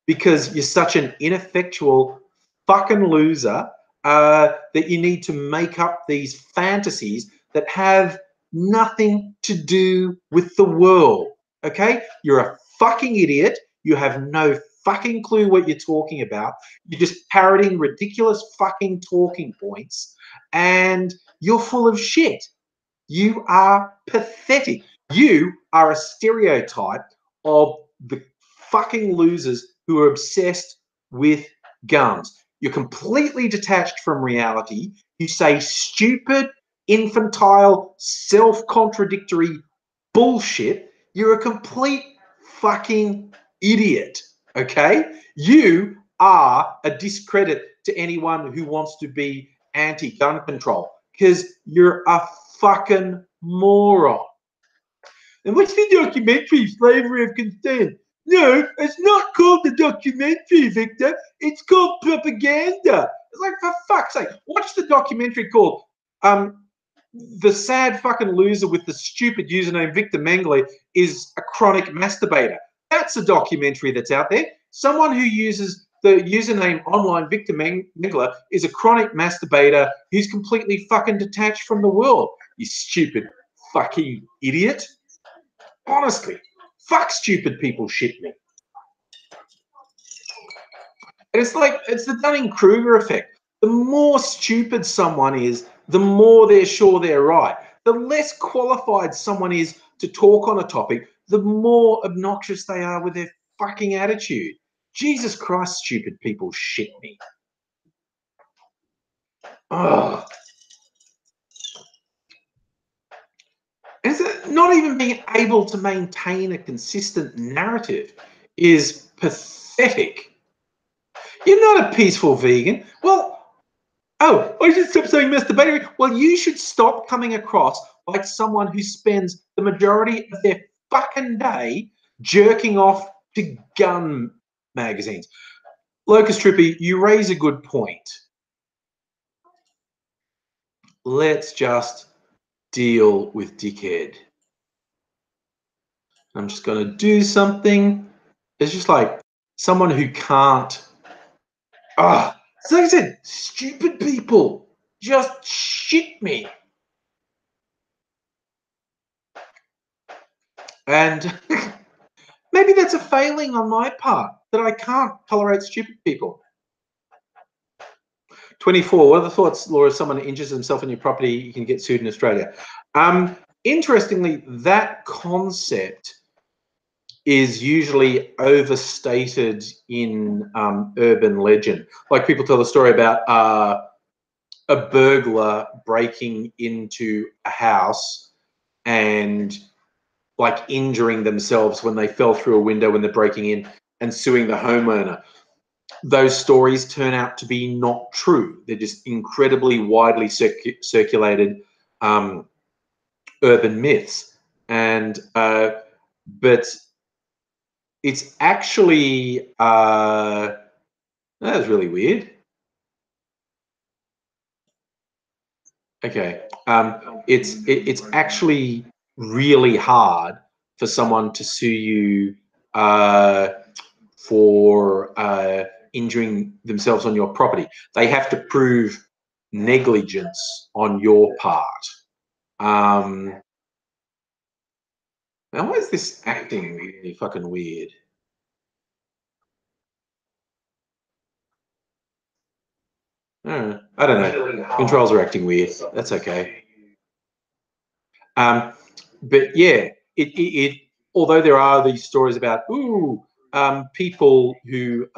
because you're such an ineffectual fucking loser that you need to make up these fantasies that have nothing to do with the world. Okay? You're a fucking idiot. You have no fucking clue what you're talking about. You're just parroting ridiculous fucking talking points and you're full of shit. You are pathetic. You are a stereotype of the fucking losers who are obsessed with guns. You're completely detached from reality. You say stupid, infantile, self-contradictory bullshit. You're a complete fucking idiot, okay? You are a discredit to anyone who wants to be anti-gun control because you're a fucking moron. And what's the documentary, Slavery of Consent? No, it's not called the documentary, Victor. It's called propaganda. It's like, for fuck's sake, watch the documentary called The Sad Fucking Loser with the Stupid Username Victor Mengele is a Chronic Masturbator. That's a documentary that's out there. Someone who uses the username online Victor Mengele is a chronic masturbator who's completely fucking detached from the world. You stupid fucking idiot. Honestly, fuck stupid people shit me. And it's like, it's the Dunning-Kruger effect. The more stupid someone is, the more they're sure they're right. The less qualified someone is to talk on a topic, the more obnoxious they are with their fucking attitude. Jesus Christ, stupid people shit me. Ugh. Is it not even being able to maintain a consistent narrative is pathetic. You're not a peaceful vegan. Well, I should stop saying masturbating. Well, you should stop coming across like someone who spends the majority of their fucking day jerking off to gun magazines. Locust Trippy, you raise a good point. Let's just deal with dickhead. I'm just going to do something. It's just like someone who can't So like I said, stupid people just shit me. And maybe that's a failing on my part, that I can't tolerate stupid people. 24. What are the thoughts, Laura, if someone injures himself in your property, you can get sued in Australia? Interestingly, that concept is usually overstated in urban legend. Like people tell the story about a burglar breaking into a house and like injuring themselves when they fell through a window when they're breaking in and suing the homeowner. Those stories turn out to be not true. They're just incredibly widely circulated urban myths. And but it's actually that was really weird. Okay, it's actually really hard for someone to sue you for injuring themselves on your property. They have to prove negligence on your part. Now, why is this acting really fucking weird? I don't know. Controls are acting weird. That's okay. But yeah, it although there are these stories about people who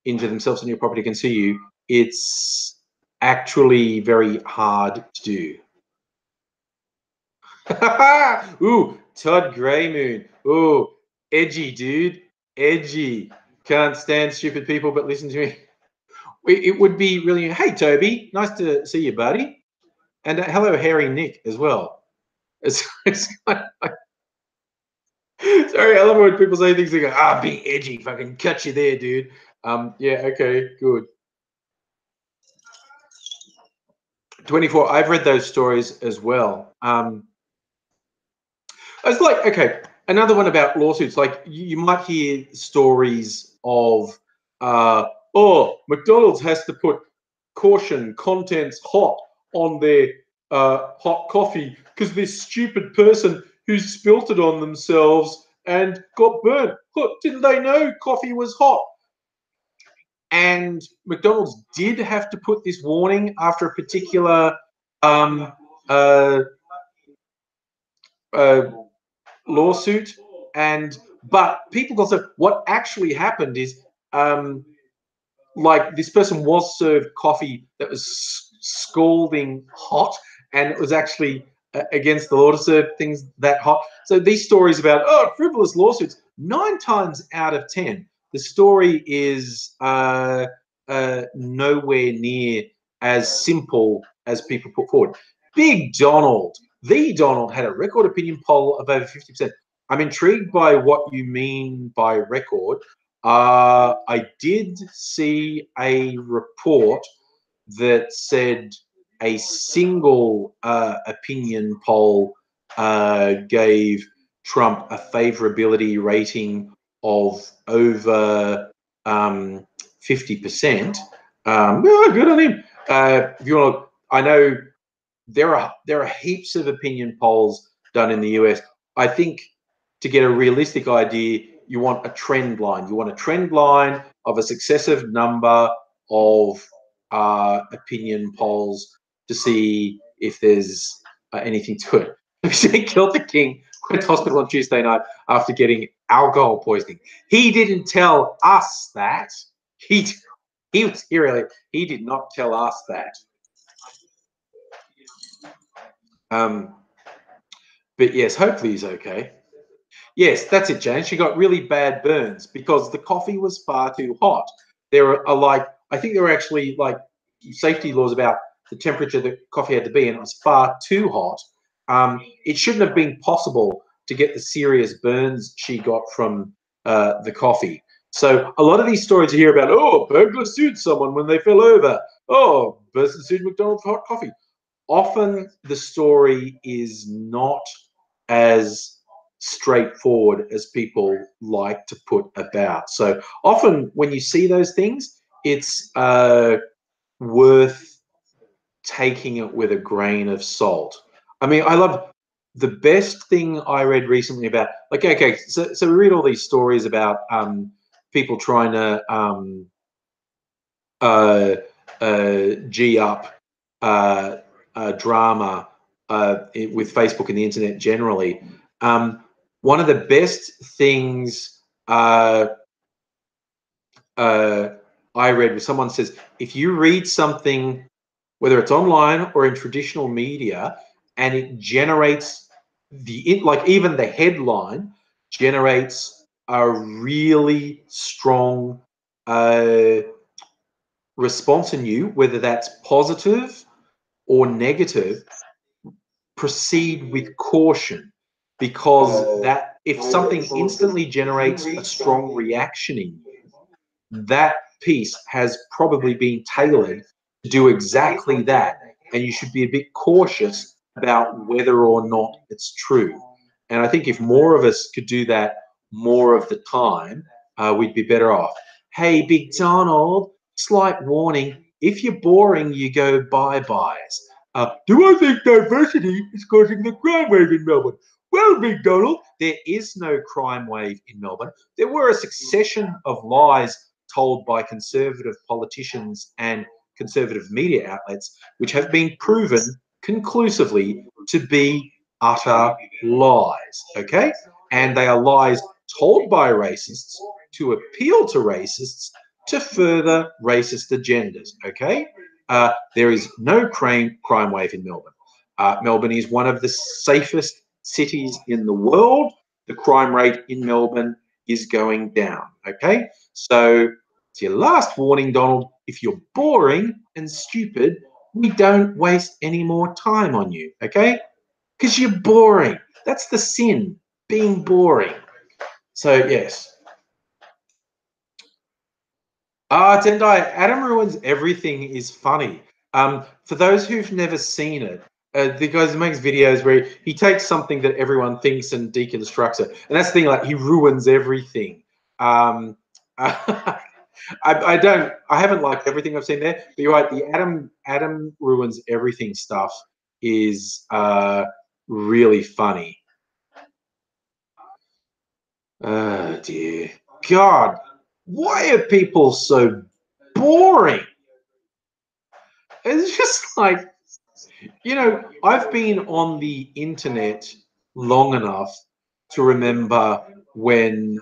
injure themselves on your property can sue you, it's actually very hard to do. Ooh, Todd Greymoon. Ooh, edgy, dude. Edgy. Can't stand stupid people, but listen to me. It would be really. Hey, Toby. Nice to see you, buddy. And hello, Harry Nick, as well. It's sorry, I love when people say things like, being edgy, fucking cut you there, dude. Yeah, okay, good. 24, I've read those stories as well. It's like, okay, another one about lawsuits. Like you might hear stories of, McDonald's has to put caution contents hot on their hot coffee because this stupid person who spilt it on themselves and got burnt. Look, didn't they know coffee was hot? And McDonald's did have to put this warning after a particular um, uh, uh, lawsuit, but people also what actually happened is like this person was served coffee that was scalding hot, and it was actually against the law to serve things that hot. So these stories about frivolous lawsuits, 9 times out of 10 the story is nowhere near as simple as people put forward. Big Donald, the Donald, had a record opinion poll of over 50%. I'm intrigued by what you mean by record. I did see a report that said a single opinion poll gave Trump a favorability rating of over 50%. Good on him. If you want, I know there are heaps of opinion polls done in the US. I think to get a realistic idea, you want a trend line. You want a trend line of a successive number of opinion polls to see if there's anything to it. Celtic King went to hospital on Tuesday night after getting alcohol poisoning. He didn't tell us that. He was here earlier. He did not tell us that. But yes, hopefully he's okay. Yes, that's it, Jane. She got really bad burns because the coffee was far too hot. There are like, I think there were actually like safety laws about the temperature that coffee had to be, and it was far too hot. It shouldn't have been possible to get the serious burns she got from the coffee. So a lot of these stories you hear about, burglar sued someone when they fell over. Oh, person sued McDonald's for hot coffee. Often the story is not as straightforward as people like to put about. So often when you see those things, it's worth taking it with a grain of salt. I mean, I love the best thing I read recently about, like, okay, so we read all these stories about people trying to G up drama with Facebook and the internet generally. One of the best things I read was someone says, if you read something, whether it's online or in traditional media, and it generates like even the headline generates a really strong response in you, whether that's positive or negative, proceed with caution, because that if something instantly generates a strong reaction in you, that piece has probably been tailored to do exactly that, and you should be a bit cautious about whether or not it's true. And I think if more of us could do that more of the time, we'd be better off. Hey, Big Donald, slight warning, if you're boring, you go bye-byes. Do I think diversity is causing the crime wave in Melbourne? Well, Big Donald, there is no crime wave in Melbourne. There were a succession of lies told by conservative politicians and conservative media outlets, which have been proven conclusively to be utter lies, okay? And they are lies told by racists to appeal to racists to further racist agendas, okay? There is no crime wave in Melbourne. Melbourne is one of the safest cities in the world. The crime rate in Melbourne is going down, okay? So it's your last warning, Donald. If you're boring and stupid, we don't waste any more time on you, okay? Because you're boring. That's the sin, being boring. So, yes. Tendai, Adam Ruins Everything is funny. For those who've never seen it, the guy makes videos where he takes something that everyone thinks and deconstructs it. And that's the thing, like, he ruins everything. I haven't liked everything I've seen there, but you're right, the Adam Ruins Everything stuff is really funny. Oh dear. God, why are people so boring? It's just like, you know, I've been on the internet long enough to remember when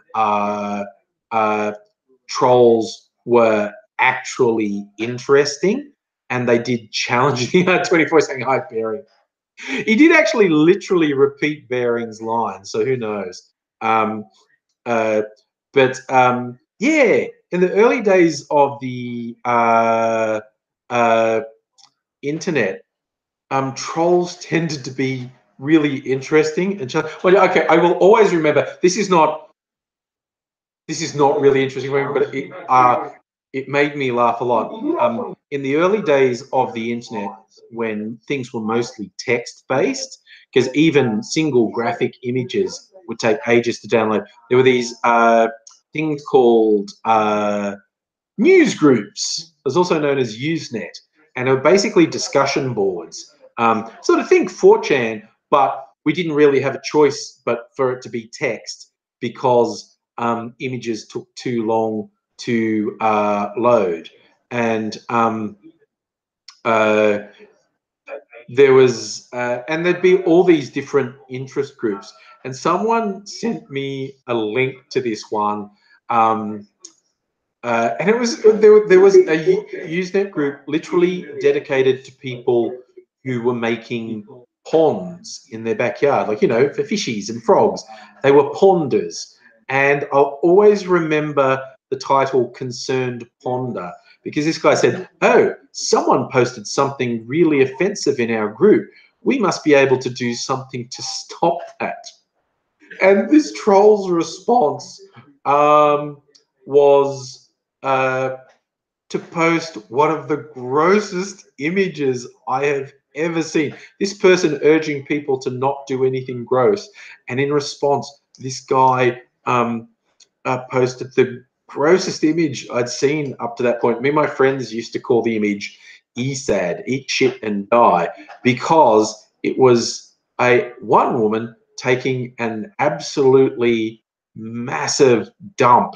trolls were actually interesting and they did challenge the 24 saying, hi, Barry. He did actually literally repeat Baring's line, so who knows? Yeah, in the early days of the internet, trolls tended to be really interesting and well, okay, I will always remember this is not really interesting, but it made me laugh a lot. In the early days of the internet, when things were mostly text-based, because even single graphic images would take ages to download, there were these things called news groups. It was also known as Usenet, and they were basically discussion boards. Sort of think 4chan, but we didn't really have a choice but for it to be text because images took too long to load. And there was, and there'd be all these different interest groups. And someone sent me a link to this one. And it was there was a Usenet group literally dedicated to people who were making ponds in their backyard, like, you know, for fishies and frogs. They were ponders, and I'll always remember the title "Concerned Ponder" because this guy said, "Oh, someone posted something really offensive in our group. We must be able to do something to stop that." And this troll's response was to post one of the grossest images I have ever seen. This person urging people to not do anything gross. And in response, this guy posted the grossest image I'd seen up to that point. Me and my friends used to call the image ESAD, eat shit and die, because it was one woman taking an absolutely massive dump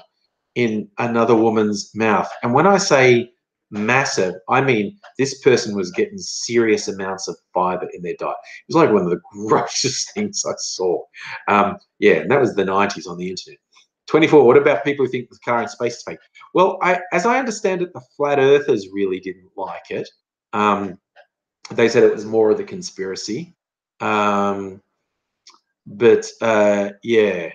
in another woman's mouth. And when I say massive, I mean this person was getting serious amounts of fiber in their diet. It was like one of the grossest things I saw. Yeah, and that was the 90s on the internet. 24, what about people who think the car in space is fake? Well, as I understand it, the flat earthers really didn't like it. They said it was more of the conspiracy. But yeah,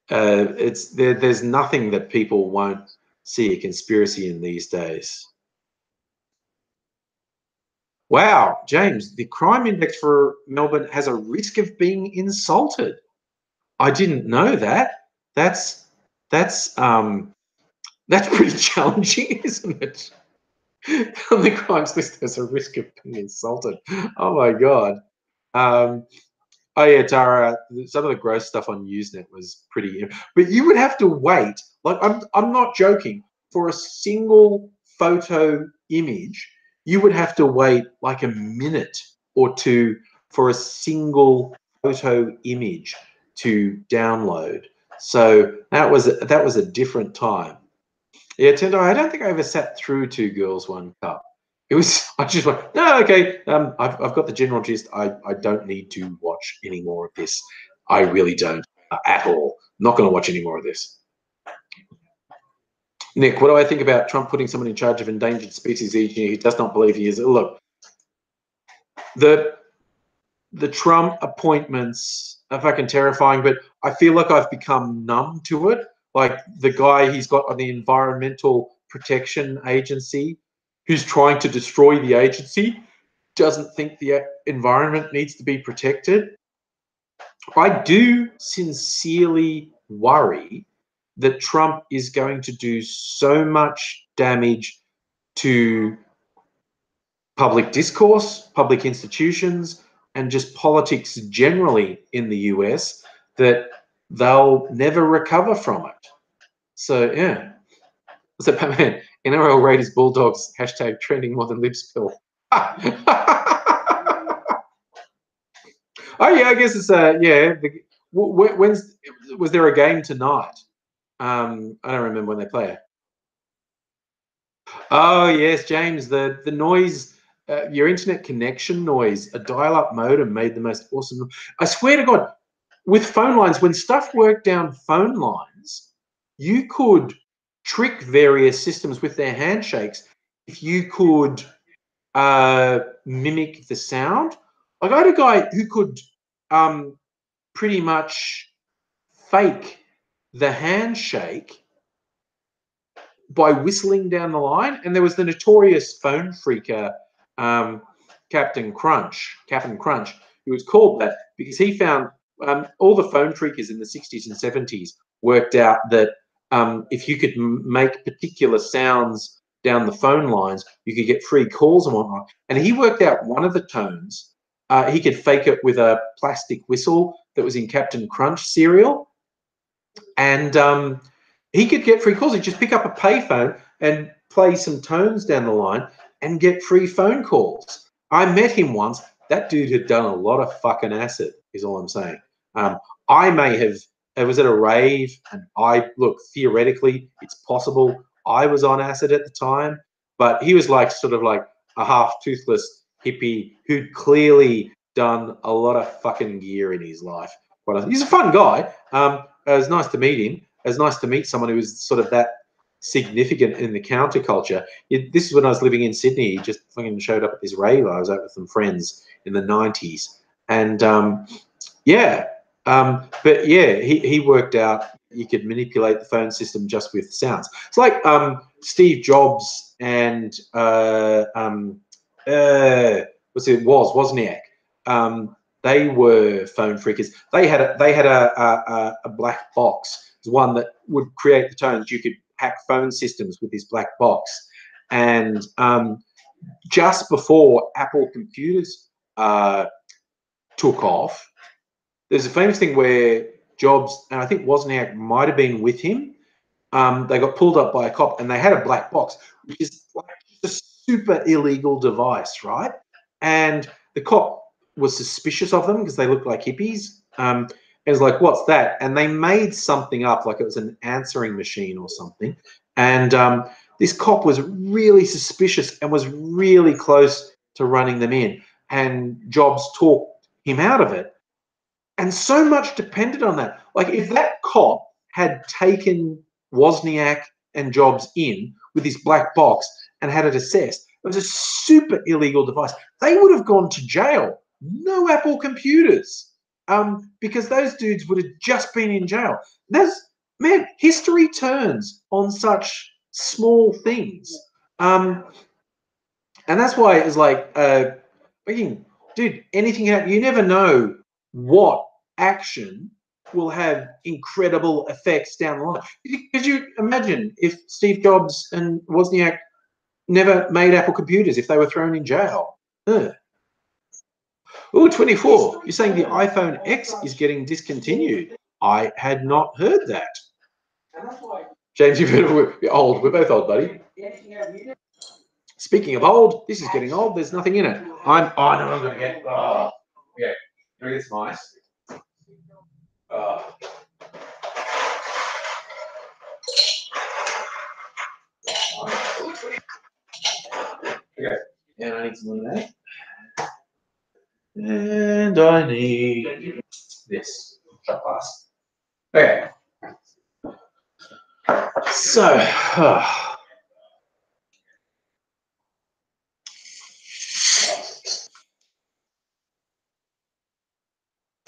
there's nothing that people won't see a conspiracy in these days. Wow, James, the crime index for Melbourne has a risk of being insulted. I didn't know that. That's pretty challenging, isn't it? On the crimes list, there's a risk of being insulted. Oh my god. Oh yeah, Tara. Some of the gross stuff on Usenet was pretty. But you would have to wait. Like I'm not joking. For a single photo image, you would have to wait like a minute or two for a single photo image to download. So that was a different time. Yeah, Tendo, I don't think I ever sat through Two Girls, One Cup. It was, I just went, no, okay, I've got the general gist. I don't need to watch any more of this. I really don't at all. Not going to watch any more of this. Nick, what do I think about Trump putting someone in charge of endangered species each year who does not believe he is? Look, the Trump appointments are fucking terrifying, but I feel like I've become numb to it. Like the guy he's got on the Environmental Protection Agency, who's trying to destroy the agency, doesn't think the environment needs to be protected. I do sincerely worry that Trump is going to do so much damage to public discourse, public institutions, and just politics generally in the US that they'll never recover from it. So, yeah. So, Batman, NRL Raiders Bulldogs, hashtag trending more than lip spill. Oh, yeah, I guess it's, yeah. Was there a game tonight? I don't remember when they play it. Oh, yes, James, the noise, your internet connection noise, a dial-up modem made the most awesome. I swear to God, with phone lines, when stuff worked down phone lines, you could trick various systems with their handshakes if you could mimic the sound. Like I had a guy who could pretty much fake the handshake by whistling down the line. And there was the notorious phone phreaker, Captain Crunch, who was called that because he found all the phone phreakers in the 60s and 70s worked out that if you could make particular sounds down the phone lines, you could get free calls and whatnot. And he worked out one of the tones. He could fake it with a plastic whistle that was in Captain Crunch cereal. And he could get free calls. He'd just pick up a payphone and play some tones down the line and get free phone calls. I met him once. That dude had done a lot of fucking acid, is all I'm saying. I may have, it was at a rave, and look, theoretically, it's possible I was on acid at the time, but he was like sort of like a half-toothless hippie who'd clearly done a lot of fucking gear in his life. But he's a fun guy. It was nice to meet him. It was nice to meet someone who was sort of that significant in the counterculture. This is when I was living in Sydney. He just fucking showed up at this rave. I was out with some friends in the 90s. And yeah, but yeah, he worked out you could manipulate the phone system just with sounds. It's like Steve Jobs and Wozniak. They were phone phreakers. They had a black box. It was one that would create the tones. You could hack phone systems with this black box. And just before Apple computers took off, there's a famous thing where Jobs, and I think Wozniak might have been with him, they got pulled up by a cop, and they had a black box, which is like a super illegal device, right? And the cop was suspicious of them because they looked like hippies. It was like, what's that? And they made something up, like it was an answering machine or something. And this cop was really suspicious and was really close to running them in. And Jobs talked him out of it. And so much depended on that. Like if that cop had taken Wozniak and Jobs in with his black box and had it assessed, it was a super illegal device. They would have gone to jail. No Apple computers. Because those dudes would have just been in jail. Man, history turns on such small things. And that's why it's like, dude, anything happen, you never know what action will have incredible effects down the line. Could you imagine if Steve Jobs and Wozniak never made Apple computers, if they were thrown in jail? Oh, 24. You're saying the iPhone X is getting discontinued. I had not heard that. James, you're old. We're both old, buddy. Speaking of old, this is getting old. There's nothing in it. I know what I'm going to get. Oh, yeah. Can I get some ice? Okay. And I need some lemonade. And I need this shot glass. Okay. So,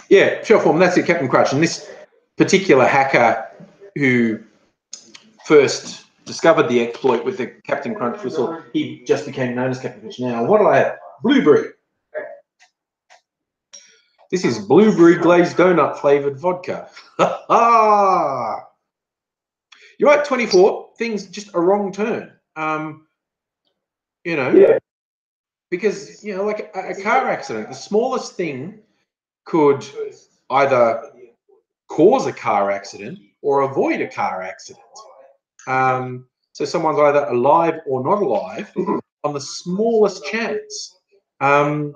yeah, short form, that's it, Captain Crunch. And this particular hacker who first discovered the exploit with the Captain Crunch whistle, he just became known as Captain Crunch. Now, what do I have? Blueberry. This is blueberry glazed donut flavored vodka. You're right, 24. Things just a wrong turn. You know, yeah. Because, you know, like a car accident, the smallest thing could either cause a car accident or avoid a car accident. So someone's either alive or not alive on the smallest chance. We're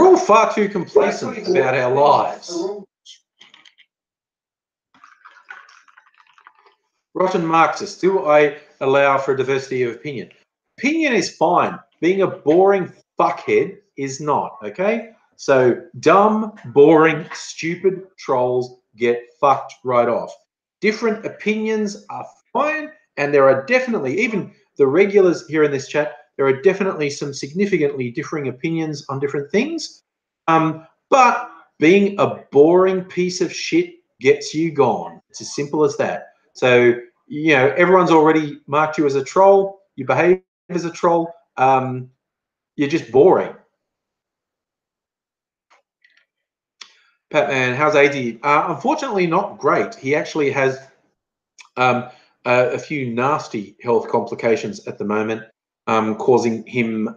all far too complacent about our lives. Rotten Marxist, do I allow for diversity of opinion? Opinion is fine. Being a boring fuckhead is not, okay? So dumb, boring, stupid trolls get fucked right off. Different opinions are fine, and there are definitely, even the regulars here in this chat, there are definitely some significantly differing opinions on different things. But being a boring piece of shit gets you gone. It's as simple as that. So, you know, everyone's already marked you as a troll. You behave as a troll. You're just boring. Patman, how's AD? Unfortunately, not great. He actually has a few nasty health complications at the moment, causing him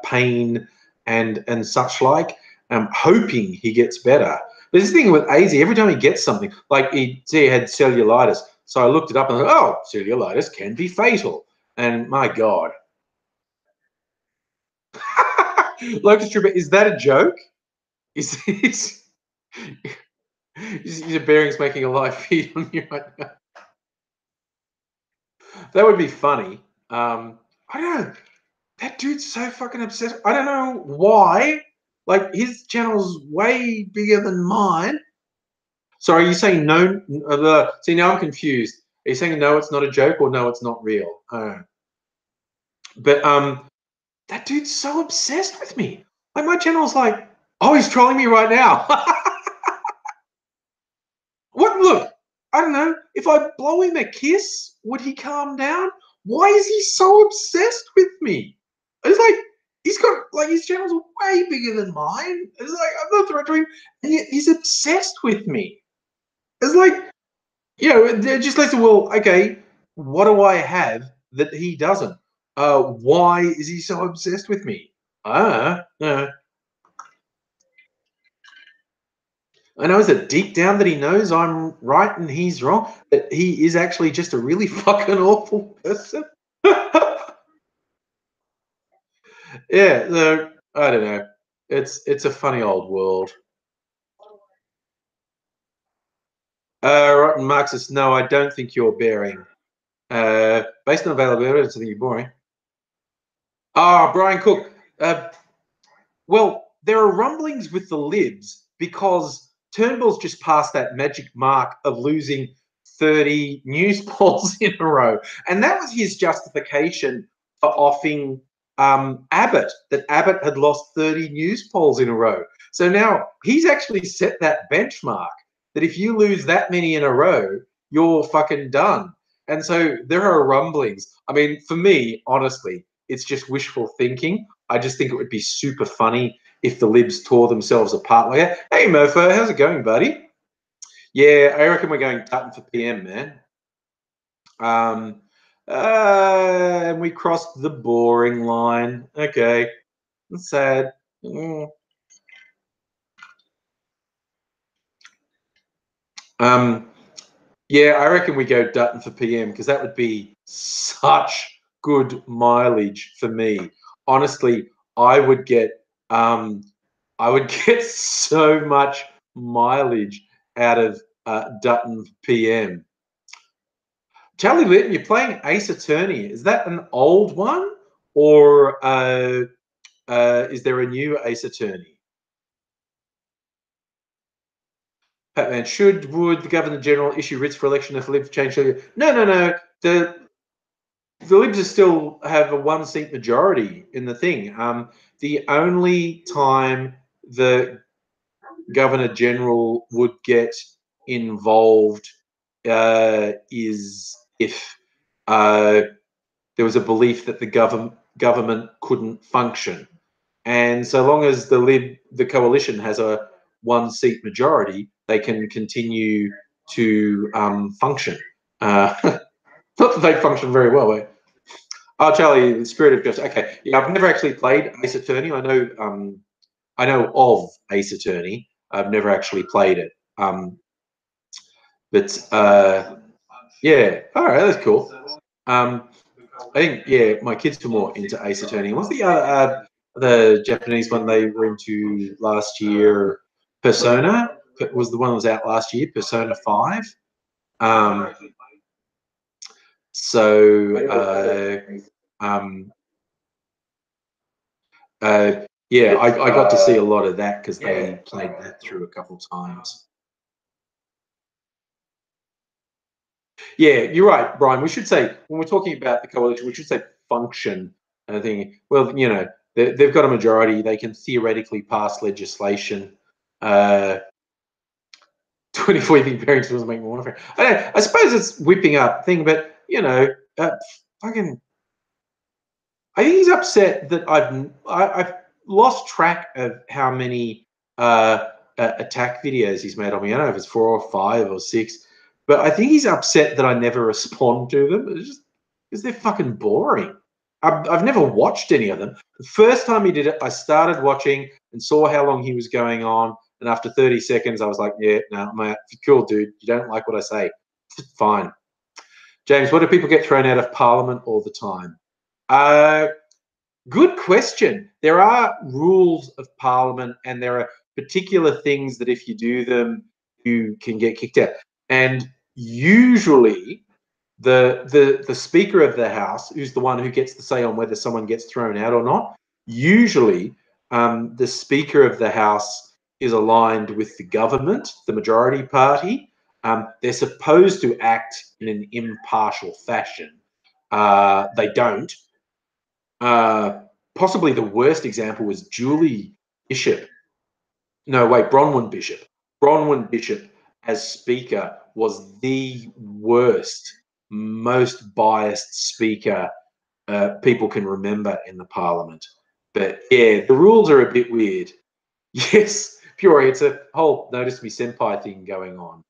pain and such like. I'm hoping he gets better. But this thing with AZ, every time he gets something, like he had cellulitis. So I looked it up and I thought, oh, cellulitis can be fatal. And my God. Locust Trooper, is that a joke? Is your bearings making a live feed on you right now? That would be funny. I don't know. That dude's so fucking obsessed. I don't know why. Like, his channel's way bigger than mine. So are you saying no? See, now I'm confused. Are you saying no, it's not a joke, or no, it's not real? But that dude's so obsessed with me. Like, my channel's like, oh, he's trolling me right now. What? Look, I don't know. If I blow him a kiss, would he calm down? Why is he so obsessed with me? It's like, he's got, like, his channel's way bigger than mine. It's like, I'm not threatening to him, and yet he's obsessed with me. It's like, you know, they're just like, well, okay, what do I have that he doesn't? Why is he so obsessed with me? I know, is it deep down that he knows I'm right and he's wrong? That he is actually just a really fucking awful person? Yeah, I don't know. It's a funny old world. Rotten Marxist, no, I don't think you're bearing. Based on availability, I think you're boring. Ah, Brian Cook. Well, there are rumblings with the libs because Turnbull's just passed that magic mark of losing 30 news polls in a row. And that was his justification for offing Abbott, that Abbott had lost 30 news polls in a row. So now he's actually set that benchmark that if you lose that many in a row, you're fucking done. And so there are rumblings. I mean, for me, honestly, it's just wishful thinking. I just think it would be super funny if the libs tore themselves apart like that. Hey, Mofo, how's it going, buddy? Yeah, I reckon we're going Dutton for PM, man. Um, and we crossed the boring line. Okay, that's sad. Mm. Um, yeah, I reckon we go Dutton for PM because that would be such good mileage for me. Honestly, I would get um, I would get so much mileage out of Dutton PM. Charlie Litton, you're playing Ace Attorney. Is that an old one, or is there a new Ace Attorney? Batman, would the Governor General issue writs for election if the Libs change? No, no, no. The Libs still have a one-seat majority in the thing. The only time the Governor General would get involved is if there was a belief that the government couldn't function. And so long as the coalition has a one-seat majority, they can continue to function. Not that they function very well. Oh, Charlie, the spirit of justice. Okay, yeah, I've never actually played Ace Attorney. I know of Ace Attorney. I've never actually played it. But yeah, all right, that's cool. I think yeah, my kids were more into Ace Attorney. What's the Japanese one they were into last year? Persona was the one that was out last year. Persona 5. Um, so um, yeah, I got to see a lot of that because they played that through a couple times. Yeah, you're right, Brian. We should say when we're talking about the coalition, we should say function. And I think, well, you know, they've got a majority. They can theoretically pass legislation. 24 evening parents doesn't make more. I suppose it's whipping up thing, but you know, fucking. I think he's upset that I've lost track of how many attack videos he's made on me. I don't know if it's 4 or 5 or 6, but I think he's upset that I never respond to them. It's just because they're fucking boring. I've never watched any of them. The first time he did it, I started watching and saw how long he was going on, and after 30 seconds, I was like, "Yeah, no, mate, cool, dude. You don't like what I say, fine." James, what do people get thrown out of Parliament all the time? Uh, Good question. There are rules of Parliament, and there are particular things that if you do them, you can get kicked out. And usually, the Speaker of the House, who's the one who gets the say on whether someone gets thrown out or not, usually the Speaker of the House is aligned with the government, the majority party. They're supposed to act in an impartial fashion. They don't. Possibly the worst example was Julie Bishop. No, wait, Bronwyn Bishop. Bronwyn Bishop, as Speaker, was the worst, most biased Speaker people can remember in the Parliament. But yeah, the rules are a bit weird. Yes, Fury, it's a whole notice me senpai thing going on.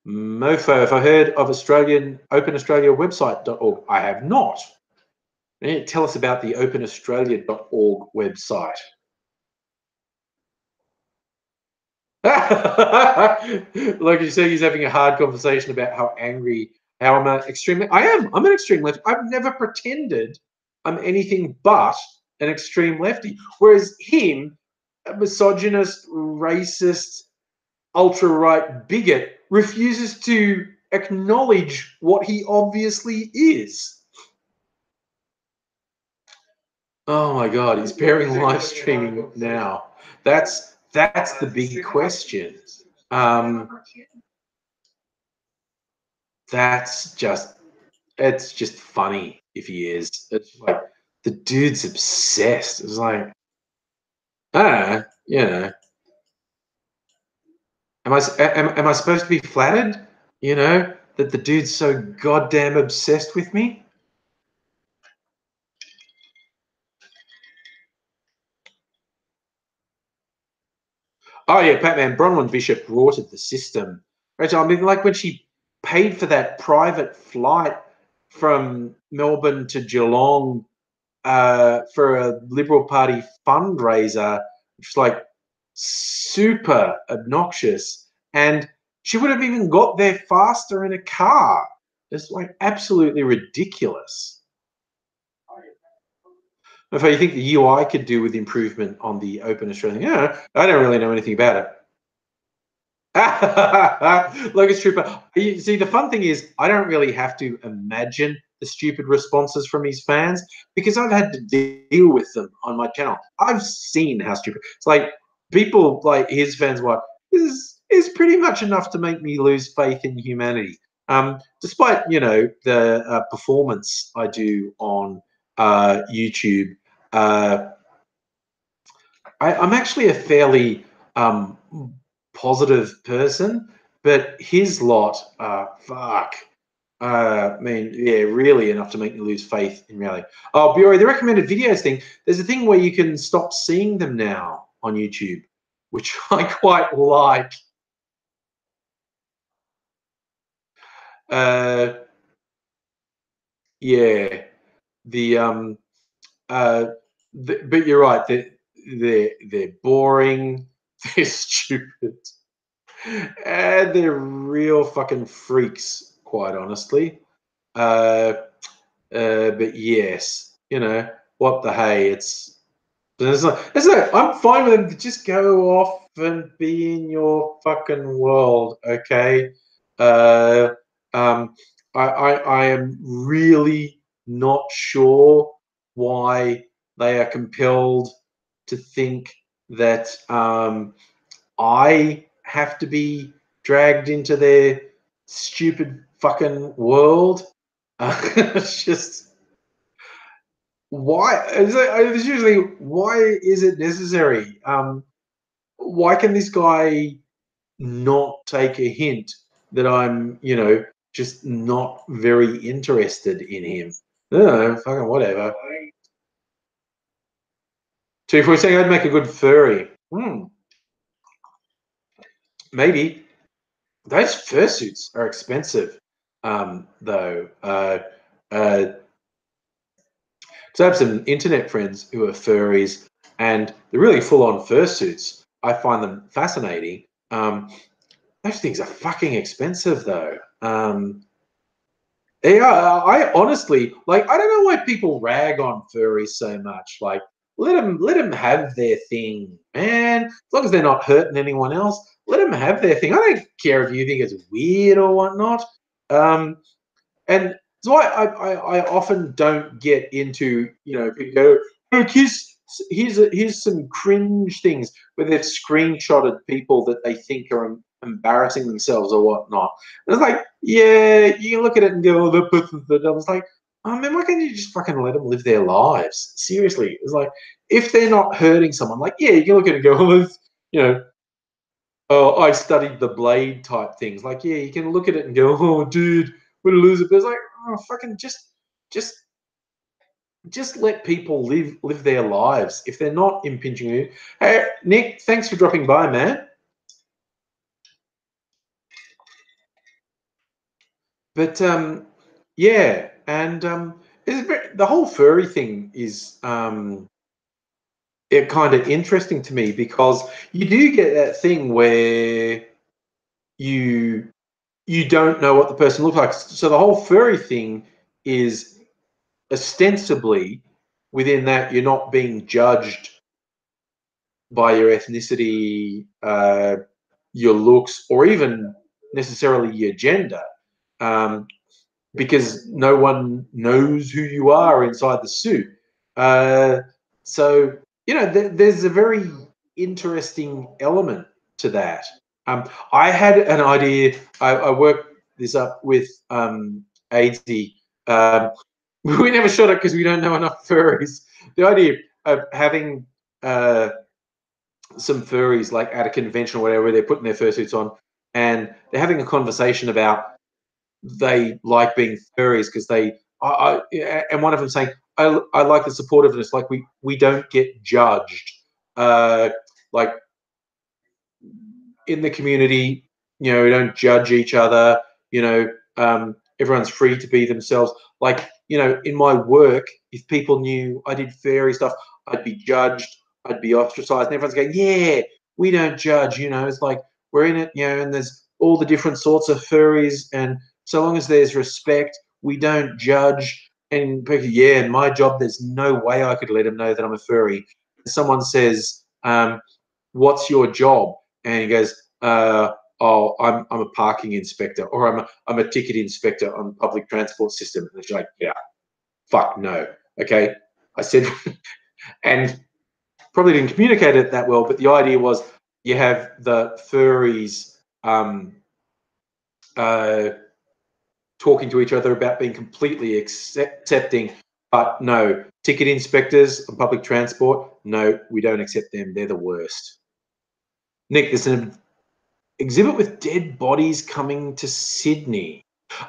Mofo, if I heard of Australian Open Australia website.org, I have not. Tell us about the openaustralia.org website. Like you said, he's having a hard conversation about how I'm an extreme. I am. I'm an extreme left. I've never pretended I'm anything but an extreme lefty. Whereas him, a misogynist, racist, ultra right bigot, refuses to acknowledge what he obviously is. Oh my God, he's pairing live streaming now. That's the big question. Um, that's just it's just funny if he is. It's like the dude's obsessed. It's like, ah, you know, am I supposed to be flattered? You know that the dude's so goddamn obsessed with me. Oh yeah, Batman Bronwyn Bishop rorted the system. Rachel, I mean, like when she paid for that private flight from Melbourne to Geelong for a Liberal Party fundraiser, which was like super obnoxious, and she would have even got there faster in a car. It's like absolutely ridiculous. In fact, you think the UI could do with improvement on the Open Australian? Yeah, I don't really know anything about it. Locust Trooper. You see, the fun thing is, I don't really have to imagine the stupid responses from his fans because I've had to deal with them on my channel. I've seen how stupid. It's like people like his fans were, is pretty much enough to make me lose faith in humanity. Despite the performance I do on YouTube, uh, I'm actually a fairly positive person, but his lot, fuck. I mean, yeah, really enough to make me lose faith in reality. Oh, Bureau, the recommended videos thing, there's a thing where you can stop seeing them now on YouTube, which I quite like. Uh, yeah, the uh, but you're right. They're boring. They're stupid. And they're real fucking freaks, quite honestly. Uh, but yes, what the hey? I'm fine with them to just go off and be in your fucking world, okay? Uh, um, I am really not sure why they are compelled to think that I have to be dragged into their stupid fucking world. It's just why it's usually why is it necessary? Why can this guy not take a hint that I'm, just not very interested in him? No, fucking whatever. So if we're saying I'd make a good furry, maybe. Those fursuits are expensive, though. Uh, so I have some internet friends who are furries, and they're really full-on fursuits. I find them fascinating. Those things are fucking expensive, though. Yeah, I honestly like. I don't know why people rag on furries so much. Like, let them have their thing, man. As long as they're not hurting anyone else, let them have their thing. I don't care if you think it's weird or whatnot. And so I often don't get into people go, look, here's some cringe things where they've screenshotted people that they think are embarrassing themselves or whatnot. And it's like, yeah, you can look at it and go, oh, the person's the dumb. It's like, oh man, why can't you just fucking let them live their lives? Seriously, it's like if they're not hurting someone, like yeah, you can look at it and go, oh, you know, oh, I studied the blade type things. Like, yeah, you can look at it and go, oh, dude, what a loser. But it's like, oh, fucking just, just let people live their lives. If they're not impinging you, hey, Nick, thanks for dropping by, man. But yeah, and the whole furry thing is it kind of interesting to me because you do get that thing where you you don't know what the person looks like. So the whole furry thing is ostensibly within that you're not being judged by your ethnicity, your looks, or even necessarily your gender, um, because no one knows who you are inside the suit. Uh, so there's a very interesting element to that. I had an idea. I worked this up with AZ. Um, we never shot it because we don't know enough furries. The idea of having some furries like at a convention or whatever, where they're putting their fursuits on and they're having a conversation about they like being furries because and one of them saying, I like the supportiveness, like we don't get judged. Like in the community, we don't judge each other. Everyone's free to be themselves. Like, in my work, if people knew I did fairy stuff, I'd be judged, I'd be ostracized, and everyone's going, yeah, we don't judge. It's like we're in it, and there's all the different sorts of furries, and so long as there's respect, we don't judge. And people, yeah, in my job, there's no way I could let them know that I'm a furry. Someone says, what's your job? And he goes, oh, I'm a parking inspector, or I'm a ticket inspector on public transport system. And she's like, yeah, fuck no. Okay. I said, and probably didn't communicate it that well, but the idea was you have the furries talking to each other about being completely accepting, but no, ticket inspectors on public transport, no, we don't accept them. They're the worst. Nick, there's an exhibit with dead bodies coming to Sydney.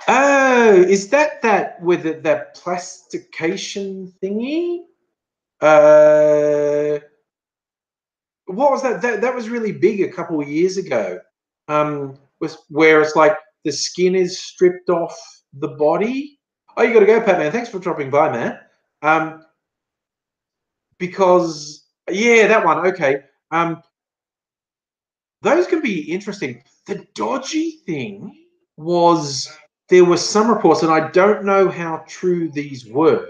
Oh, is that with that plastication thingy? Uh, what was that? That was really big a couple of years ago. Was where it's like the skin is stripped off the body. Oh, you got to go, Pat, man. Thanks for dropping by, man. Because yeah, that one. Okay. Those can be interesting. The dodgy thing was there were some reports, and I don't know how true these were,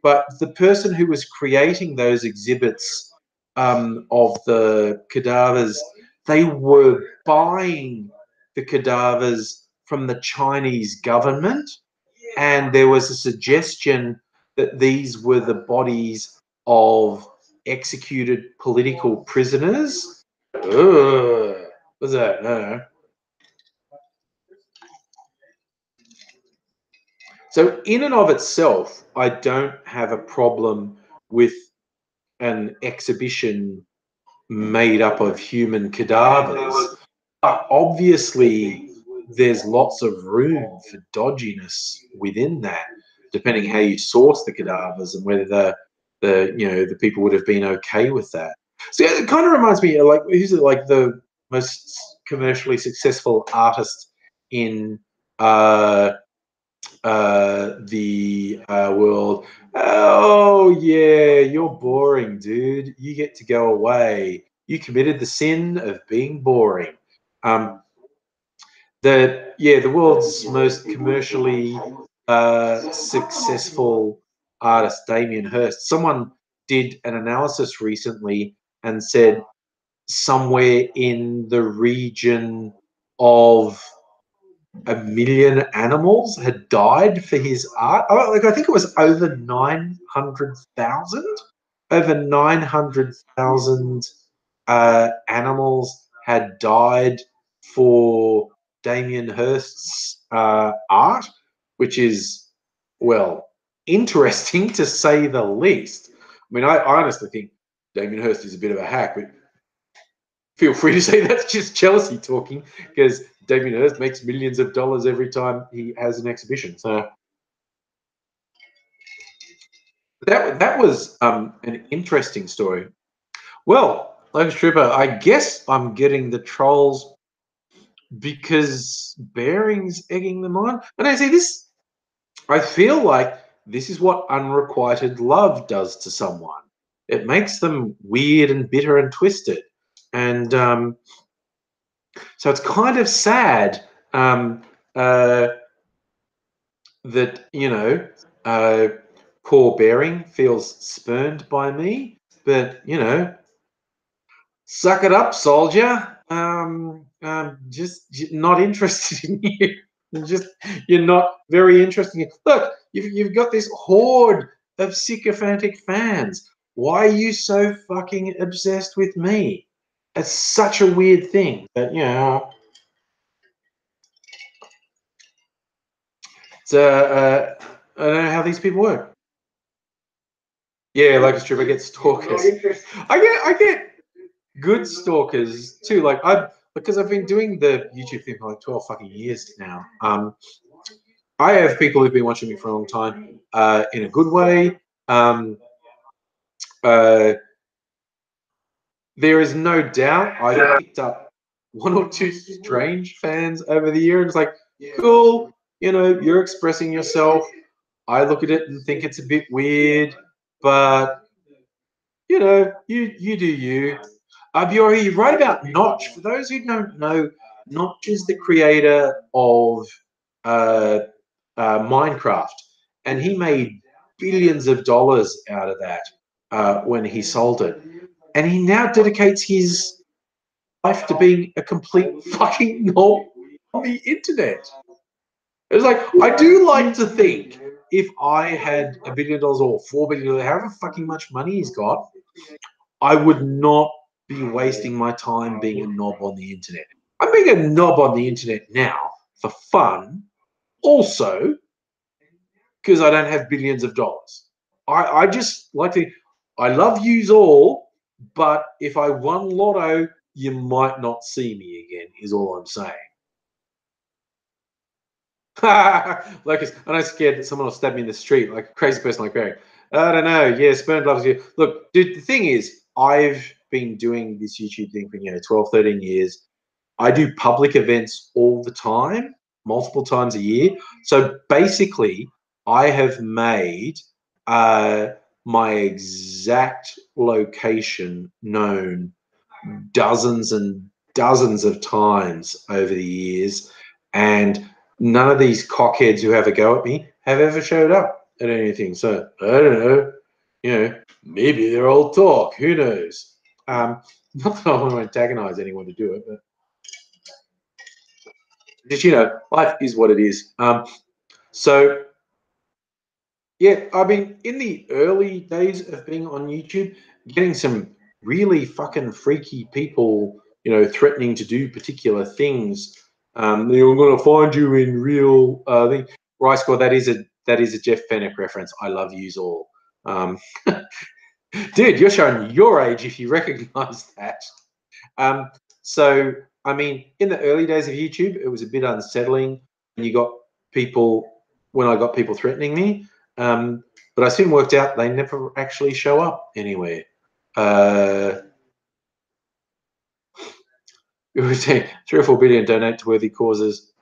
but the person who was creating those exhibits of the cadavers, they were buying the cadavers from the Chinese government, and there was a suggestion that these were the bodies of executed political prisoners. Ugh. What's that? No. So, in and of itself, I don't have a problem with an exhibition made up of human cadavers. But obviously, there's lots of room for dodginess within that, depending how you source the cadavers and whether the people would have been okay with that. So yeah, it kind of reminds me of, like, who's it, like the most commercially successful artist in the world. Oh yeah, you're boring, dude. You get to go away. You committed the sin of being boring. Um, the world's most commercially successful artist, Damien Hirst. Someone did an analysis recently and said somewhere in the region of 1 million animals had died for his art. Like, I think it was over 900,000. Over 900,000 animals had died for Damien Hirst's art, which is, well, interesting to say the least. I mean, I honestly think Damien Hirst is a bit of a hack, but feel free to say that's just jealousy talking, because Damien Hirst makes millions of dollars every time he has an exhibition. So that was an interesting story. Well, Locust Trooper, I guess I'm getting the trolls because Bearing's egging them on. And I say this, I feel like this is what unrequited love does to someone. it makes them weird and bitter and twisted. And so it's kind of sad that, you know, poor Bearing feels spurned by me, but, you know, suck it up, soldier. Just not interested in you. Just you're not very interesting. Look, you've got this horde of sycophantic fans. Why are you so fucking obsessed with me? It's such a weird thing. But you know, I don't know how these people work. Yeah, like a stripper gets stalkers. I get good stalkers too. Like because I've been doing the YouTube thing for like 12 fucking years now. I have people who've been watching me for a long time, in a good way. Um, uh, there is no doubt I've picked up one or two strange fans over the year, and it's like, cool, you know, you're expressing yourself. I look at it and think it's a bit weird, but you know, you do you. You're right about Notch. For those who don't know, Notch is the creator of uh, Minecraft, and he made billions of dollars out of that when he sold it. And he now dedicates his life to being a complete fucking knob on the internet. It's like, I do like to think if I had $1 billion or $4 billion, however fucking much money he's got, I would not be wasting my time being a knob on the internet. I'm being a knob on the internet now for fun, also because I don't have billions of dollars. I just like to, I love yous all, but if I won lotto, you might not see me again, is all I'm saying. Like, and I'm scared that someone will stab me in the street, like a crazy person like Barry. I don't know. Yeah, Spurned loves you. Look, dude, the thing is, I've been doing this YouTube thing for, 12, 13 years. I do public events all the time, multiple times a year. So basically, I have made my exact location known dozens and dozens of times over the years. And none of these cockheads who have a go at me have ever showed up at anything. So I don't know, maybe they're all talk. Who knows? Not that I want to antagonize anyone to do it, but just, life is what it is. So yeah, I mean, in the early days of being on YouTube, getting some really fucking freaky people, threatening to do particular things. I'm going to find you in real thing. Rice Score, that is a Jeff Fennick reference. I love yous all. Dude, you're showing your age if you recognize that. Um, so, I mean, in the early days of YouTube, it was a bit unsettling when I got people threatening me. But I soon worked out they never actually show up anywhere. We were saying 3 or 4 billion donate to worthy causes.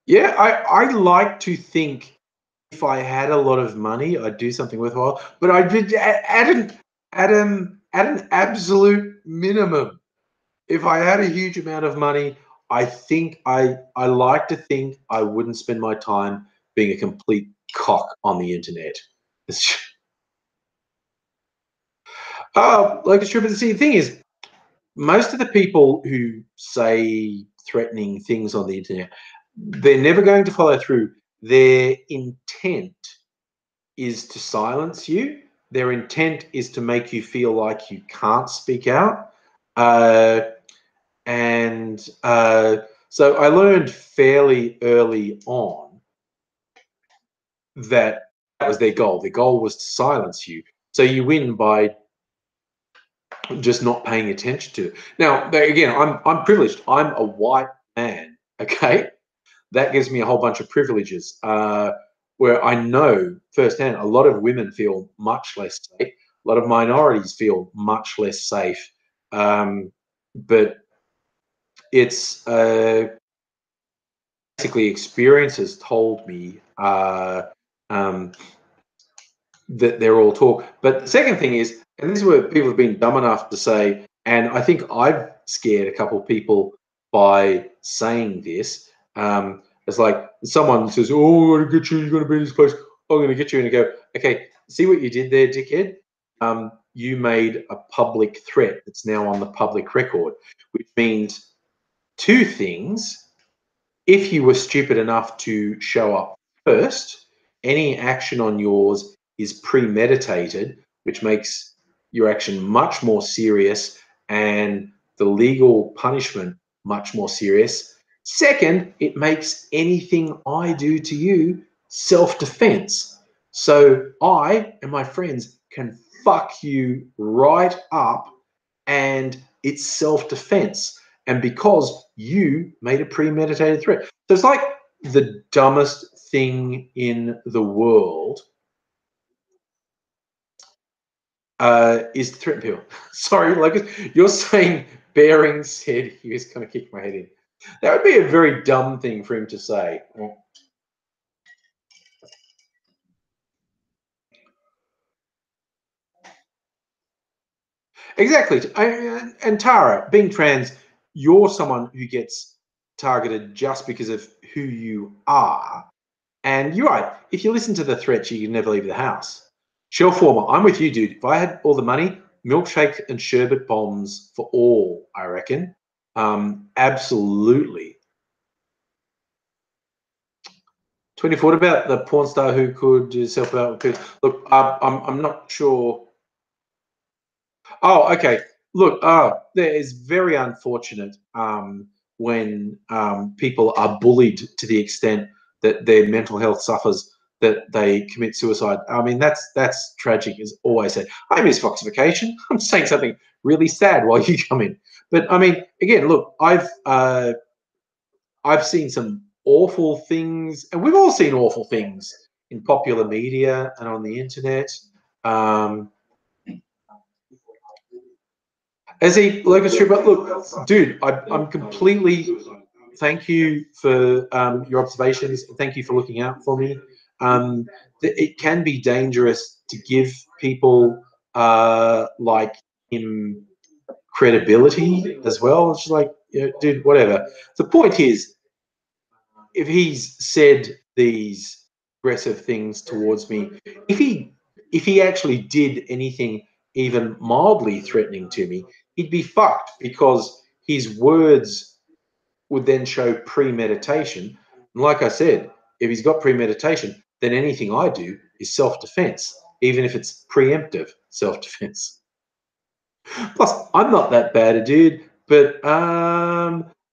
Yeah, I like to think if I had a lot of money, I'd do something worthwhile. But I'd be at an absolute minimum. If I had a huge amount of money, I think I like to think I wouldn't spend my time being a complete cock on the internet. Like a stripper. The thing is, most of the people who say threatening things on the internet, they're never going to follow through. Their intent is to silence you. Their intent is to make you feel like you can't speak out. And so I learned fairly early on that was their goal. Their goal was to silence you. So you win by just not paying attention to it. Now, again, I'm privileged. I'm a white man. Okay, that gives me a whole bunch of privileges. Where I know firsthand, a lot of women feel much less safe. A lot of minorities feel much less safe. But it's basically experience has told me that they're all talk. But the second thing is, and this is where people have been dumb enough to say, and I think I've scared a couple of people by saying this. It's like someone says, "Oh, I'm going to get you. You're going to be in this place. I'm going to get you." And I go, "Okay, see what you did there, dickhead? You made a public threat that's now on the public record, which means two things. If you were stupid enough to show up first, any action on yours is premeditated, which makes your action much more serious and the legal punishment much more serious. Second, it makes anything I do to you self-defense. So I and my friends can fuck you right up, and it's self-defense. And because you made a premeditated threat. So it's like the dumbest thing in the world is threat people. Sorry, like you're saying Bering said he was going to kick my head in. That would be a very dumb thing for him to say. Exactly. And Tara, being trans, you're someone who gets targeted just because of who you are. And you're right. If you listen to the threats, you can never leave the house. Shell Former, I'm with you, dude. If I had all the money, milkshake and sherbet bombs for all, I reckon. Absolutely. 24, what about the porn star who could do self-out? Look, I'm not sure. Oh, okay. Look, there is very unfortunate when people are bullied to the extent that their mental health suffers, that they commit suicide. I mean, that's tragic, as always said. I miss Foxification. I'm saying something really sad while you come in. But I mean, again, look, I've seen some awful things, and we've all seen awful things in popular media and on the internet. Um, As a Lucas Trooper, look, dude, I'm completely. Thank you for your observations. Thank you for looking out for me. It can be dangerous to give people like him credibility as well. It's just like, dude, whatever. The point is, if he's said these aggressive things towards me, if he actually did anything even mildly threatening to me, he'd be fucked, because his words would then show premeditation. And like I said, if he's got premeditation, then anything I do is self-defense, even if it's preemptive self-defense. Plus, I'm not that bad a dude, but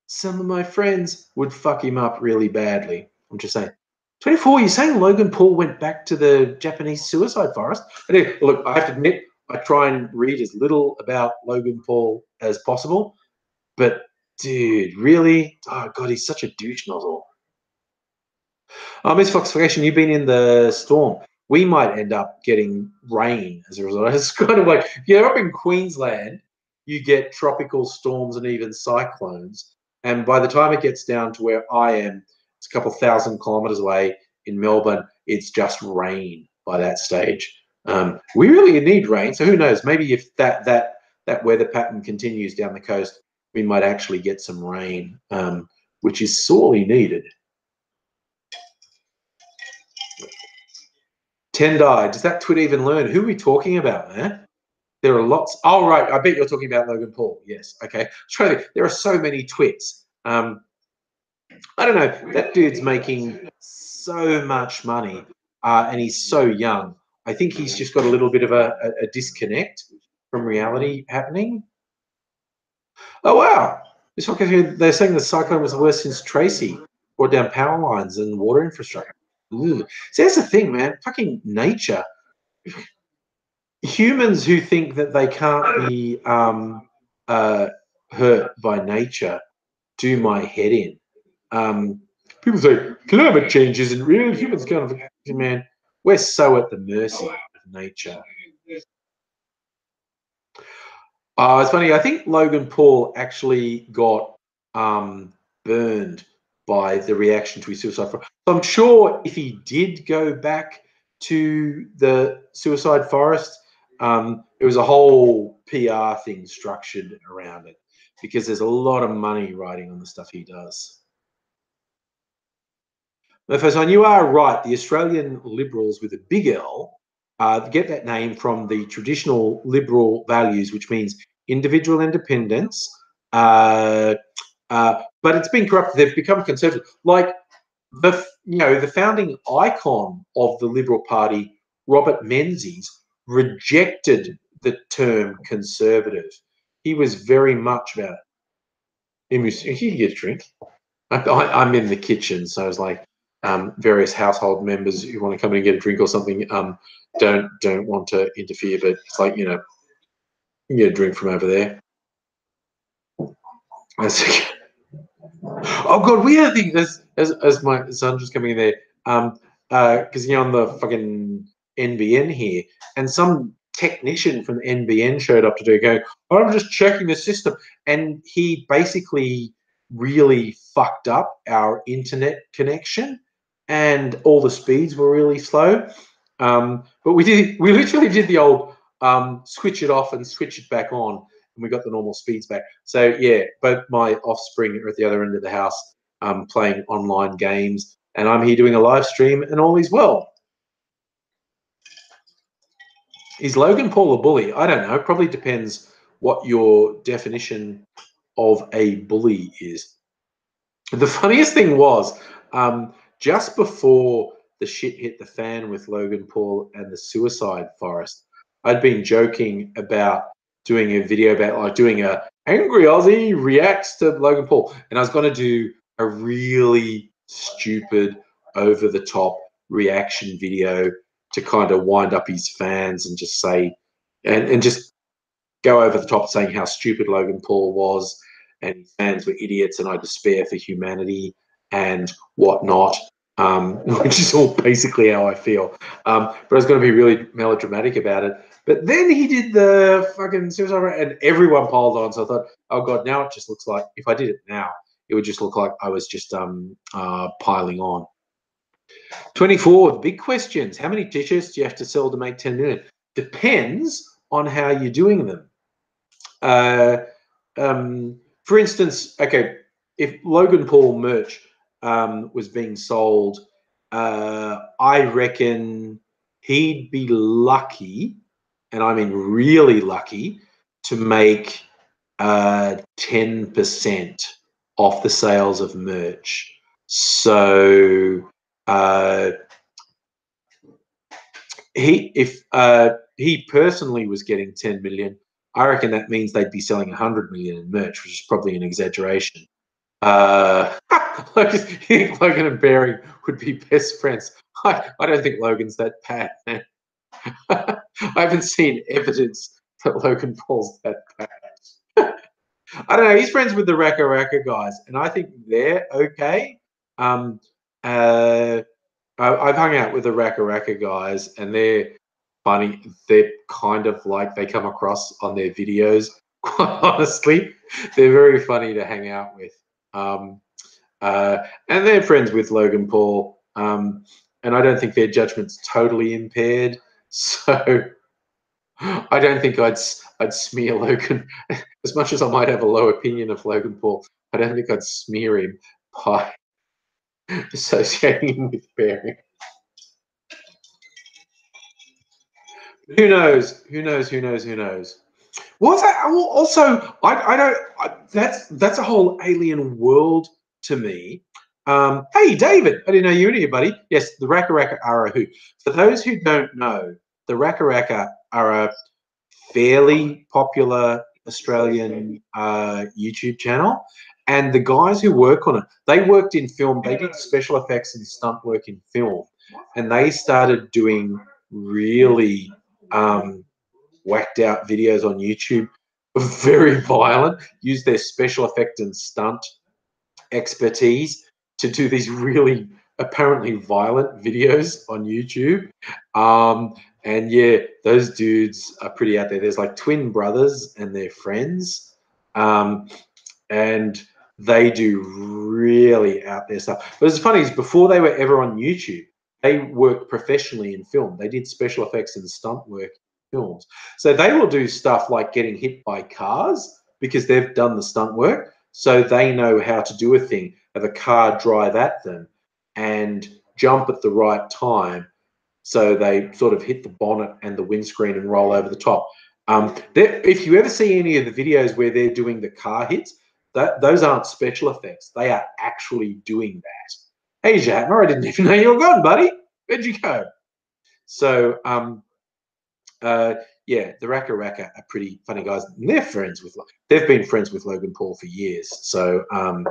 some of my friends would fuck him up really badly. I'm just saying. 24, you're saying Logan Paul went back to the Japanese suicide forest? Look, I have to admit, I try and read as little about Logan Paul as possible, but dude, really? Oh, God, he's such a douche nozzle. Miss Foxification, you've been in the storm. We might end up getting rain as a result. It's kind of like, if you're up in Queensland, you get tropical storms and even cyclones. And by the time it gets down to where I am, it's a couple thousand kilometres away in Melbourne, it's just rain by that stage. We really need rain. So who knows? Maybe if that weather pattern continues down the coast, we might actually get some rain, which is sorely needed. Tendai, does that twit even learn? Who are we talking about, man? There are lots. Oh, right. I bet you're talking about Logan Paul. Yes. Okay. There are so many twits. I don't know. That dude's making so much money, and he's so young. I think he's just got a little bit of a disconnect from reality happening. Oh, wow. They're saying the cyclone was the worst since Tracy brought down power lines and water infrastructure. Ooh. See, that's the thing, man. Fucking nature. Humans who think that they can't be hurt by nature do my head in. People say climate change isn't real. Humans kind of, man, we're so at the mercy of nature. It's funny. I think Logan Paul actually got burned by the reaction to his suicide. So I'm sure if he did go back to the suicide forest. It was a whole PR thing structured around it because there's a lot of money riding on the stuff he does. The first one, you are right. The Australian Liberals with a big L get that name from the traditional liberal values, which means individual independence. But it's been corrupted. They've become conservative. Like the founding icon of the Liberal Party, Robert Menzies, rejected the term conservative. He was very much about it. You get a drink. I'm in the kitchen, so I was like, various household members who want to come in and get a drink or something don't want to interfere, but it's like, you can get a drink from over there. Oh god, we had a thing as my son just coming in there, because on the fucking NBN here, and some technician from the NBN showed up today going, oh, I'm just checking the system, and he basically really fucked up our internet connection, and all the speeds were really slow. But we literally did the old switch it off and switch it back on, and we got the normal speeds back. So yeah, both my offspring are at the other end of the house playing online games, and I'm here doing a live stream, and all is well. Is Logan Paul a bully? I don't know. Probably depends what your definition of a bully is. The funniest thing was just before the shit hit the fan with Logan Paul and the suicide forest, I'd been joking about doing a video about like doing a Angry Aussie reacts to Logan Paul, and I was going to do a really stupid, over the top reaction video to kind of wind up his fans and just say and just go over the top saying how stupid Logan Paul was and his fans were idiots and I despair for humanity and whatnot, which is all basically how I feel. But I was going to be really melodramatic about it. But then he did the fucking suicide rate and everyone piled on. So I thought, oh God, now it just looks like, if I did it now, it would just look like I was just piling on. 24, big questions. How many t-shirts do you have to sell to make 10 million? Depends on how you're doing them. For instance, okay, if Logan Paul merch was being sold, I reckon he'd be lucky, and I mean really lucky, to make 10% off the sales of merch. So if he personally was getting 10 million, I reckon that means they'd be selling 100 million in merch, which is probably an exaggeration. Logan and Baring would be best friends. I don't think Logan's that bad, man. I haven't seen evidence that Logan Paul's that bad. I don't know. He's friends with the Raka Raka guys, and I think they're okay. I've hung out with the Raka Raka guys, and they're funny. They're kind of like they come across on their videos. Quite honestly, they're very funny to hang out with. And they're friends with Logan Paul, and I don't think their judgment's totally impaired. So I don't think I'd smear Logan as much as I might have a low opinion of Logan Paul. I don't think I'd smear him by associating him with Baring. Who knows? Who knows? Who knows? Who knows? What's that? Also, I don't. That's a whole alien world to me. Hey, David, I didn't know you were here, buddy. Yes, the Raka Raka are a who. For those who don't know, the Raka Raka are a fairly popular Australian YouTube channel, and the guys who work on it, they worked in film. They did special effects and stunt work in film, and they started doing really whacked out videos on YouTube, very violent, use their special effect and stunt expertise to do these really apparently violent videos on YouTube. And yeah, those dudes are pretty out there. There's like twin brothers and their friends. And they do really out there stuff. But what's funny is before they were ever on YouTube, they work professionally in film. They did special effects and stunt work in films. So they will do stuff like getting hit by cars because they've done the stunt work. So they know how to do a thing, have a car drive at them and jump at the right time. So they sort of hit the bonnet and the windscreen and roll over the top. If you ever see any of the videos where they're doing the car hits, those aren't special effects. They are actually doing that. Hey, Shatner, I didn't even know you were gone, buddy. Where'd you go? So, yeah, the Raka Raka are pretty funny guys. And they've been friends with Logan Paul for years. So, I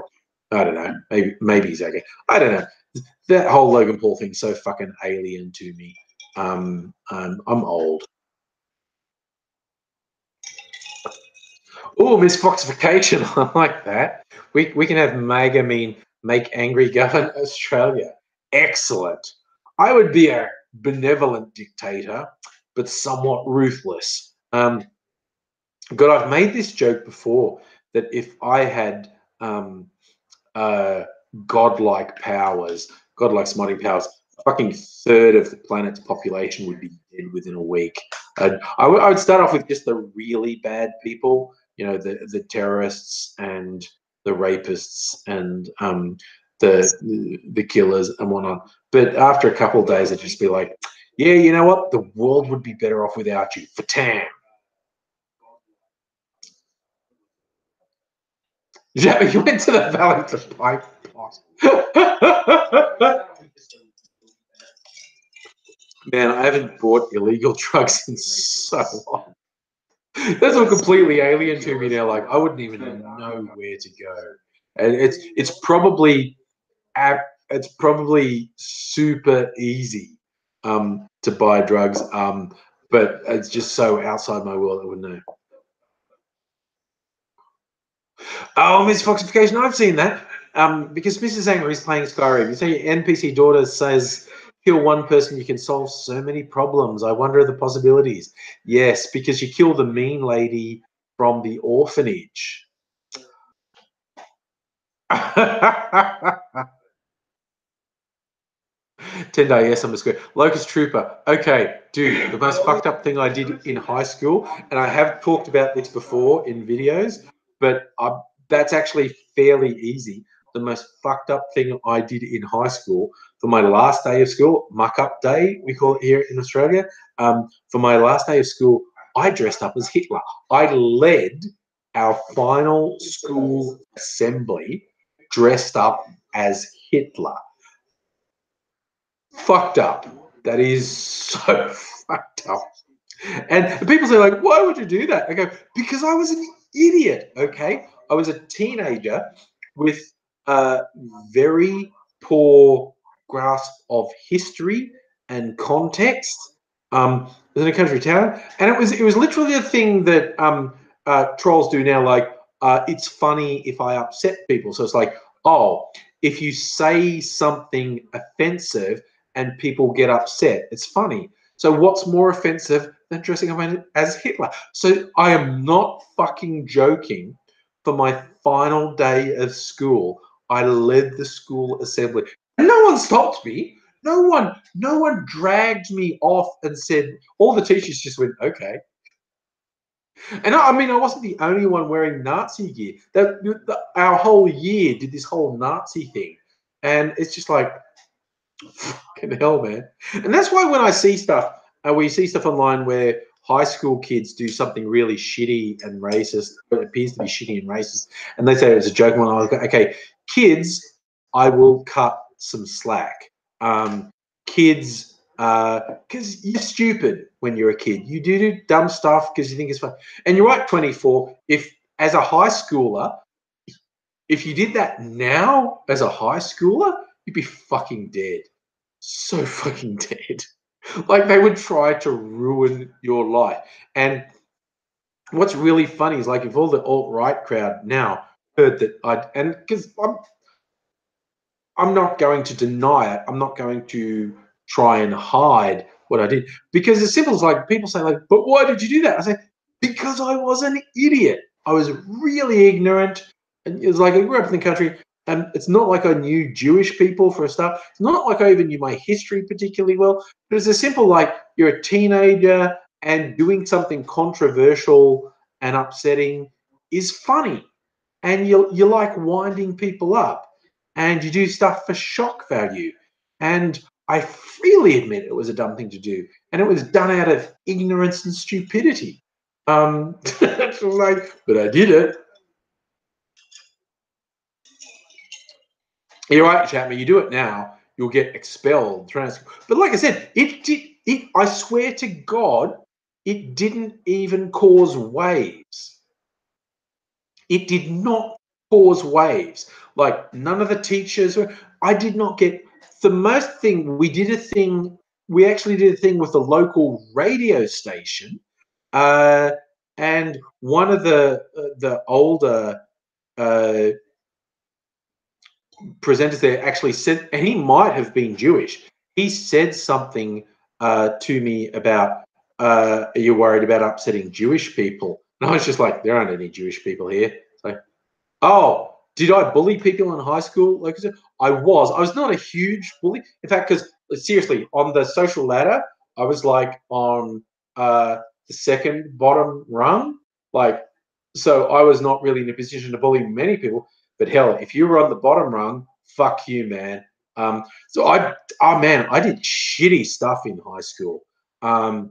don't know. Maybe he's okay. I don't know. That whole Logan Paul thing's so fucking alien to me. I'm old. Oh, Miss Foxification. I like that. We can have MAGA mean make angry govern Australia. Excellent. I would be a benevolent dictator, but somewhat ruthless. God, I've made this joke before that if I had godlike powers, godlike smiting powers, a fucking third of the planet's population would be dead within a week. I would start off with just the really bad people, you know, the terrorists and the rapists and the killers and whatnot. But after a couple of days, it'd just be like, yeah, you know what? The world would be better off without you. Fatam. Yeah, you went to the valley to pipe pot. Man, I haven't bought illegal drugs in so long. That's all completely alien to me now. Like I wouldn't even know where to go, and it's probably super easy to buy drugs, but it's just so outside my world. I wouldn't know. Oh, Miss Foxification, I've seen that. Because Mrs. Angry is playing Skyrim. You see, your NPC daughter says, kill one person, you can solve so many problems. I wonder the possibilities. Yes, because you kill the mean lady from the orphanage. Tendai, yes, I'm a square. Locust Trooper. Okay, dude, the most fucked up thing I did in high school, and I have talked about this before in videos, but that's actually fairly easy. The most fucked up thing I did in high school for my last day of school, muck up day, we call it here in Australia. For my last day of school, I dressed up as Hitler. I led our final school assembly dressed up as Hitler. Fucked up. That is so fucked up. And people say, like, why would you do that? I go, because I was an idiot, okay? I was a teenager with a very poor grasp of history and context. I was in a country town, and it was literally a thing that trolls do now, like, it's funny if I upset people. So it's like, oh, if you say something offensive and people get upset, it's funny. So what's more offensive than dressing up as Hitler? So I am not fucking joking. For my final day of school, I led the school assembly. No one stopped me. No one dragged me off and said, all the teachers just went, okay. And I mean, I wasn't the only one wearing Nazi gear. Our whole year did this whole Nazi thing. And it's just like, fucking hell, man. And that's why when I see stuff, we see stuff online where high school kids do something really shitty and racist, but it appears to be shitty and racist, and they say it was a joke. When I was like, okay, kids, I will cut some slack. Kids, because you're stupid when you're a kid. You do dumb stuff because you think it's fun. And you're right, 24. If as a high schooler, if you did that now as a high schooler, you'd be fucking dead. So fucking dead. Like they would try to ruin your life. And what's really funny is like if all the alt-right crowd now heard that and because I'm not going to deny it, I'm not going to try and hide what I did. Because as simple as like people say, like, but why did you do that? I say, because I was an idiot. I was really ignorant. And it was like I grew up in the country. And it's not like I knew Jewish people for a start. It's not like I even knew my history particularly well. But it's a simple like you're a teenager and doing something controversial and upsetting is funny. And you like winding people up. And you do stuff for shock value. And I freely admit it was a dumb thing to do. And it was done out of ignorance and stupidity. It was like, but I did it. You're right, Chapman. You do it now, you'll get expelled. But like I said, it did. It. I swear to God, it didn't even cause waves. It did not cause waves. Like none of the teachers. I did not get the most thing. We did a thing. We actually did a thing with the local radio station, and one of the older uh, presenters there actually said, and he might have been Jewish. He said something to me about, "Are you worried about upsetting Jewish people?" And I was just like, "There aren't any Jewish people here." It's like, oh, did I bully people in high school? Like I said, I was. I was not a huge bully. In fact, because seriously, on the social ladder, I was like on the second bottom rung. Like, so I was not really in a position to bully many people. But hell, if you were on the bottom rung, fuck you, man. So oh man, I did shitty stuff in high school. I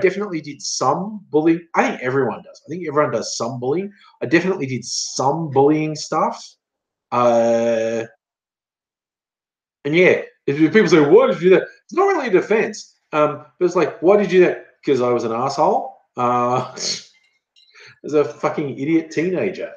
definitely did some bullying. I think everyone does. I think everyone does some bullying. I definitely did some bullying stuff. And yeah, if people say, "Why did you do that?" It's not really a defense. But it's like, why did you do that? Because I was an asshole. As a fucking idiot teenager.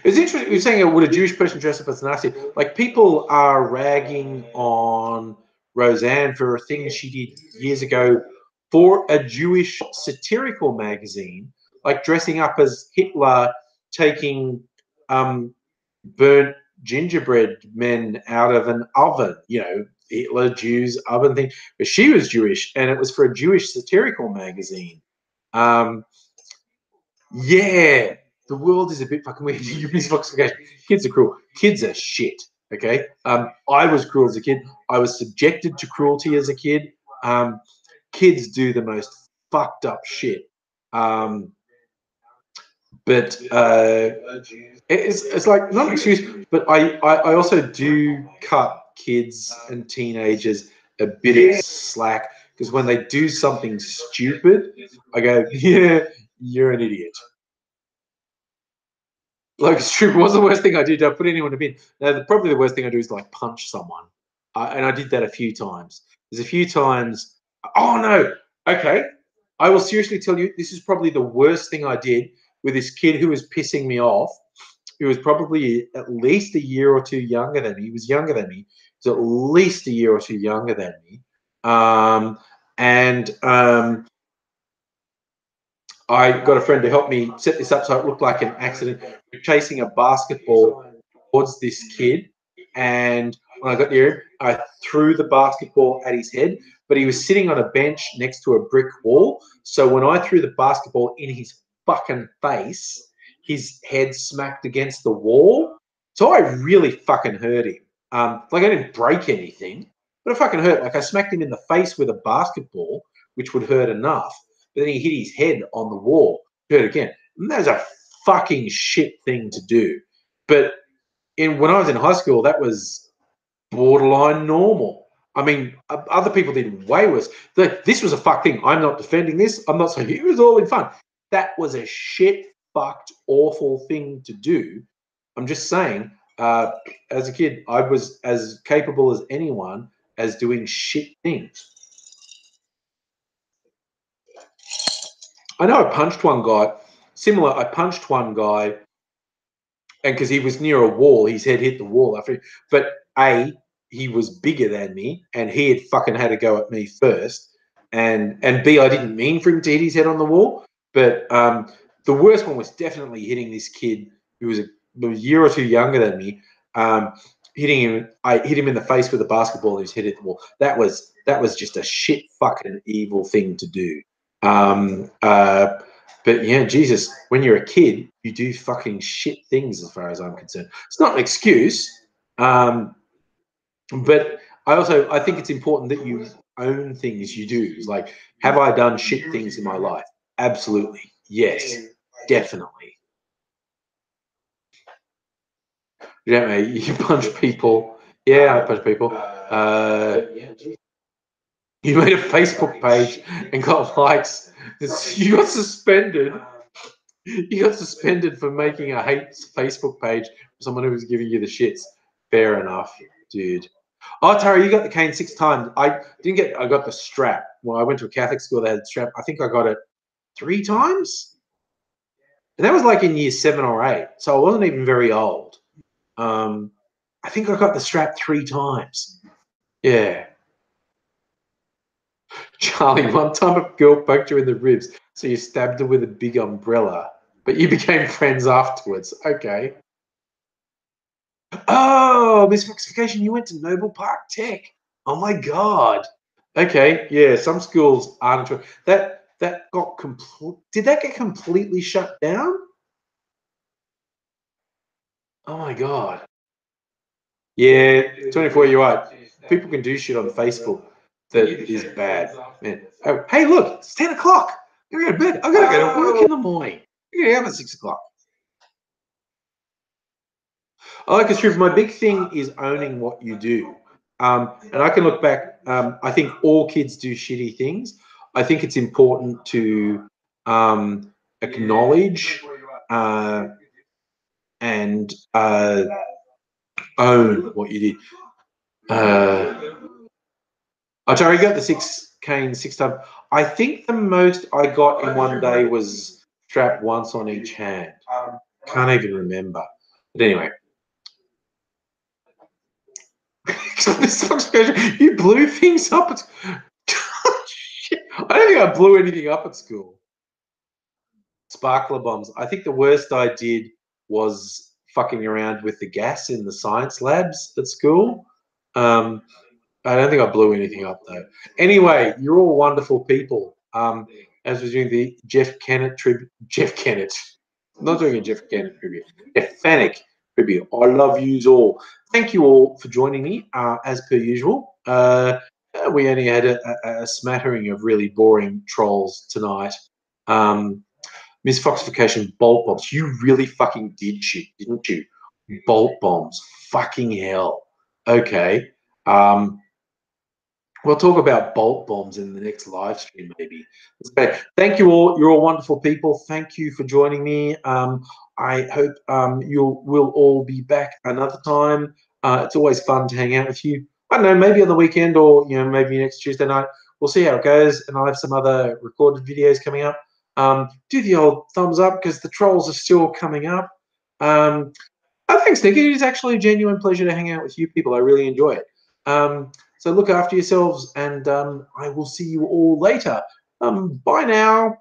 It's interesting. You're saying, would a Jewish person dress up as an Nazi? Like, people are ragging on Roseanne for a thing she did years ago for a Jewish satirical magazine, like dressing up as Hitler, taking burnt gingerbread men out of an oven, Hitler, Jews, oven thing. But she was Jewish, and it was for a Jewish satirical magazine. Um, yeah, the world is a bit fucking weird. You miss Foxification. Kids are cruel. Kids are shit. Okay. I was cruel as a kid. I was subjected to cruelty as a kid. Kids do the most fucked up shit. But it's like not an excuse, but I also do cut kids and teenagers a bit of slack because when they do something stupid, I go, yeah, you're an idiot. Like, it's true. What's the worst thing I did? Did I put anyone in a bin? No, probably the worst thing I do is like punch someone. And I did that a few times. There's a few times. Oh, no. Okay. I will seriously tell you, this is probably the worst thing I did with this kid who was pissing me off. He was probably at least a year or two younger than me. He was younger than me. He was at least a year or two younger than me. And I got a friend to help me set this up so it looked like an accident. We're chasing a basketball towards this kid, and when I got near him, I threw the basketball at his head, but he was sitting on a bench next to a brick wall. So when I threw the basketball in his fucking face, his head smacked against the wall. So I really fucking hurt him. Like, I didn't break anything, but it fucking hurt. Like, I smacked him in the face with a basketball, which would hurt enough. But then he hit his head on the wall, hurt again. And that's a fucking shit thing to do. But when I was in high school, that was borderline normal. I mean, other people did way worse. This was a fuck thing. I'm not defending this. I'm not saying it was all in fun. That was a shit, fucked, awful thing to do. I'm just saying, as a kid, I was as capable as anyone as doing shit things. I know I punched one guy. Similar, I punched one guy, and because he was near a wall, his head hit the wall after. But he was bigger than me, and he had fucking had to go at me first. And B, I didn't mean for him to hit his head on the wall. But the worst one was definitely hitting this kid who was a year or two younger than me. Hitting him, I hit him in the face with a basketball, and his head hit the wall. That was just a shit fucking evil thing to do. But yeah, Jesus, when you're a kid, you do fucking shit things as far as I'm concerned. It's not an excuse, but I think it's important that you own things you do. It's like, have I done shit things in my life? Absolutely. Yes, definitely. You know, you punch people. Yeah, I punch people. You made a Facebook page and got likes. You got suspended. You got suspended for making a hate Facebook page for someone who was giving you the shits. Fair enough, dude. Oh, Tara, you got the cane 6 times. I got the strap. Well, I went to a Catholic school that had the strap. I think I got it 3 times. And that was like in year 7 or 8. So I wasn't even very old. I think I got the strap 3 times. Yeah. Charlie, one time a girl poked you in the ribs, so you stabbed her with a big umbrella, but you became friends afterwards. Okay. Oh, Miss Foxification, you went to Noble Park Tech. Oh my God. Okay, yeah, some schools aren't. That got complete. Did that get completely shut down? Oh my God. Yeah, 24, you're right. People can do shit on Facebook that is bad. Man. Oh, hey, look, it's 10 o'clock. I'm going to bed. I gotta go to work in the morning. I'm gonna have at 6 o'clock. I like a strip. My big thing is owning what you do. And I can look back. I think all kids do shitty things. I think it's important to acknowledge and own what you did. I got the 6 cane 6 times. I think the most I got in one day was strapped once on each hand. Can't even remember. But anyway. You blew things up at I don't think I blew anything up at school. Sparkler bombs. I think the worst I did was fucking around with the gas in the science labs at school. I don't think I blew anything up though. Anyway, you're all wonderful people. As we're doing the Jeff Kennett tribute, Jeff Kennett. I'm not doing a Jeff Kennett tribute. Jeff Fanick tribute. I love yous all. Thank you all for joining me, as per usual. We only had a smattering of really boring trolls tonight. Miss Foxification, bolt bombs. You really fucking did shit, didn't you? Bolt bombs. Fucking hell. Okay. We'll talk about bolt bombs in the next live stream, maybe. Okay. Thank you all. You're all wonderful people. Thank you for joining me. I hope we'll all be back another time. It's always fun to hang out with you. I don't know, maybe on the weekend or maybe next Tuesday night. We'll see how it goes. And I'll have some other recorded videos coming up. Do the old thumbs up because the trolls are still coming up. Thanks, Nick. It is actually a genuine pleasure to hang out with you people. I really enjoy it. So look after yourselves, and I will see you all later. Bye now.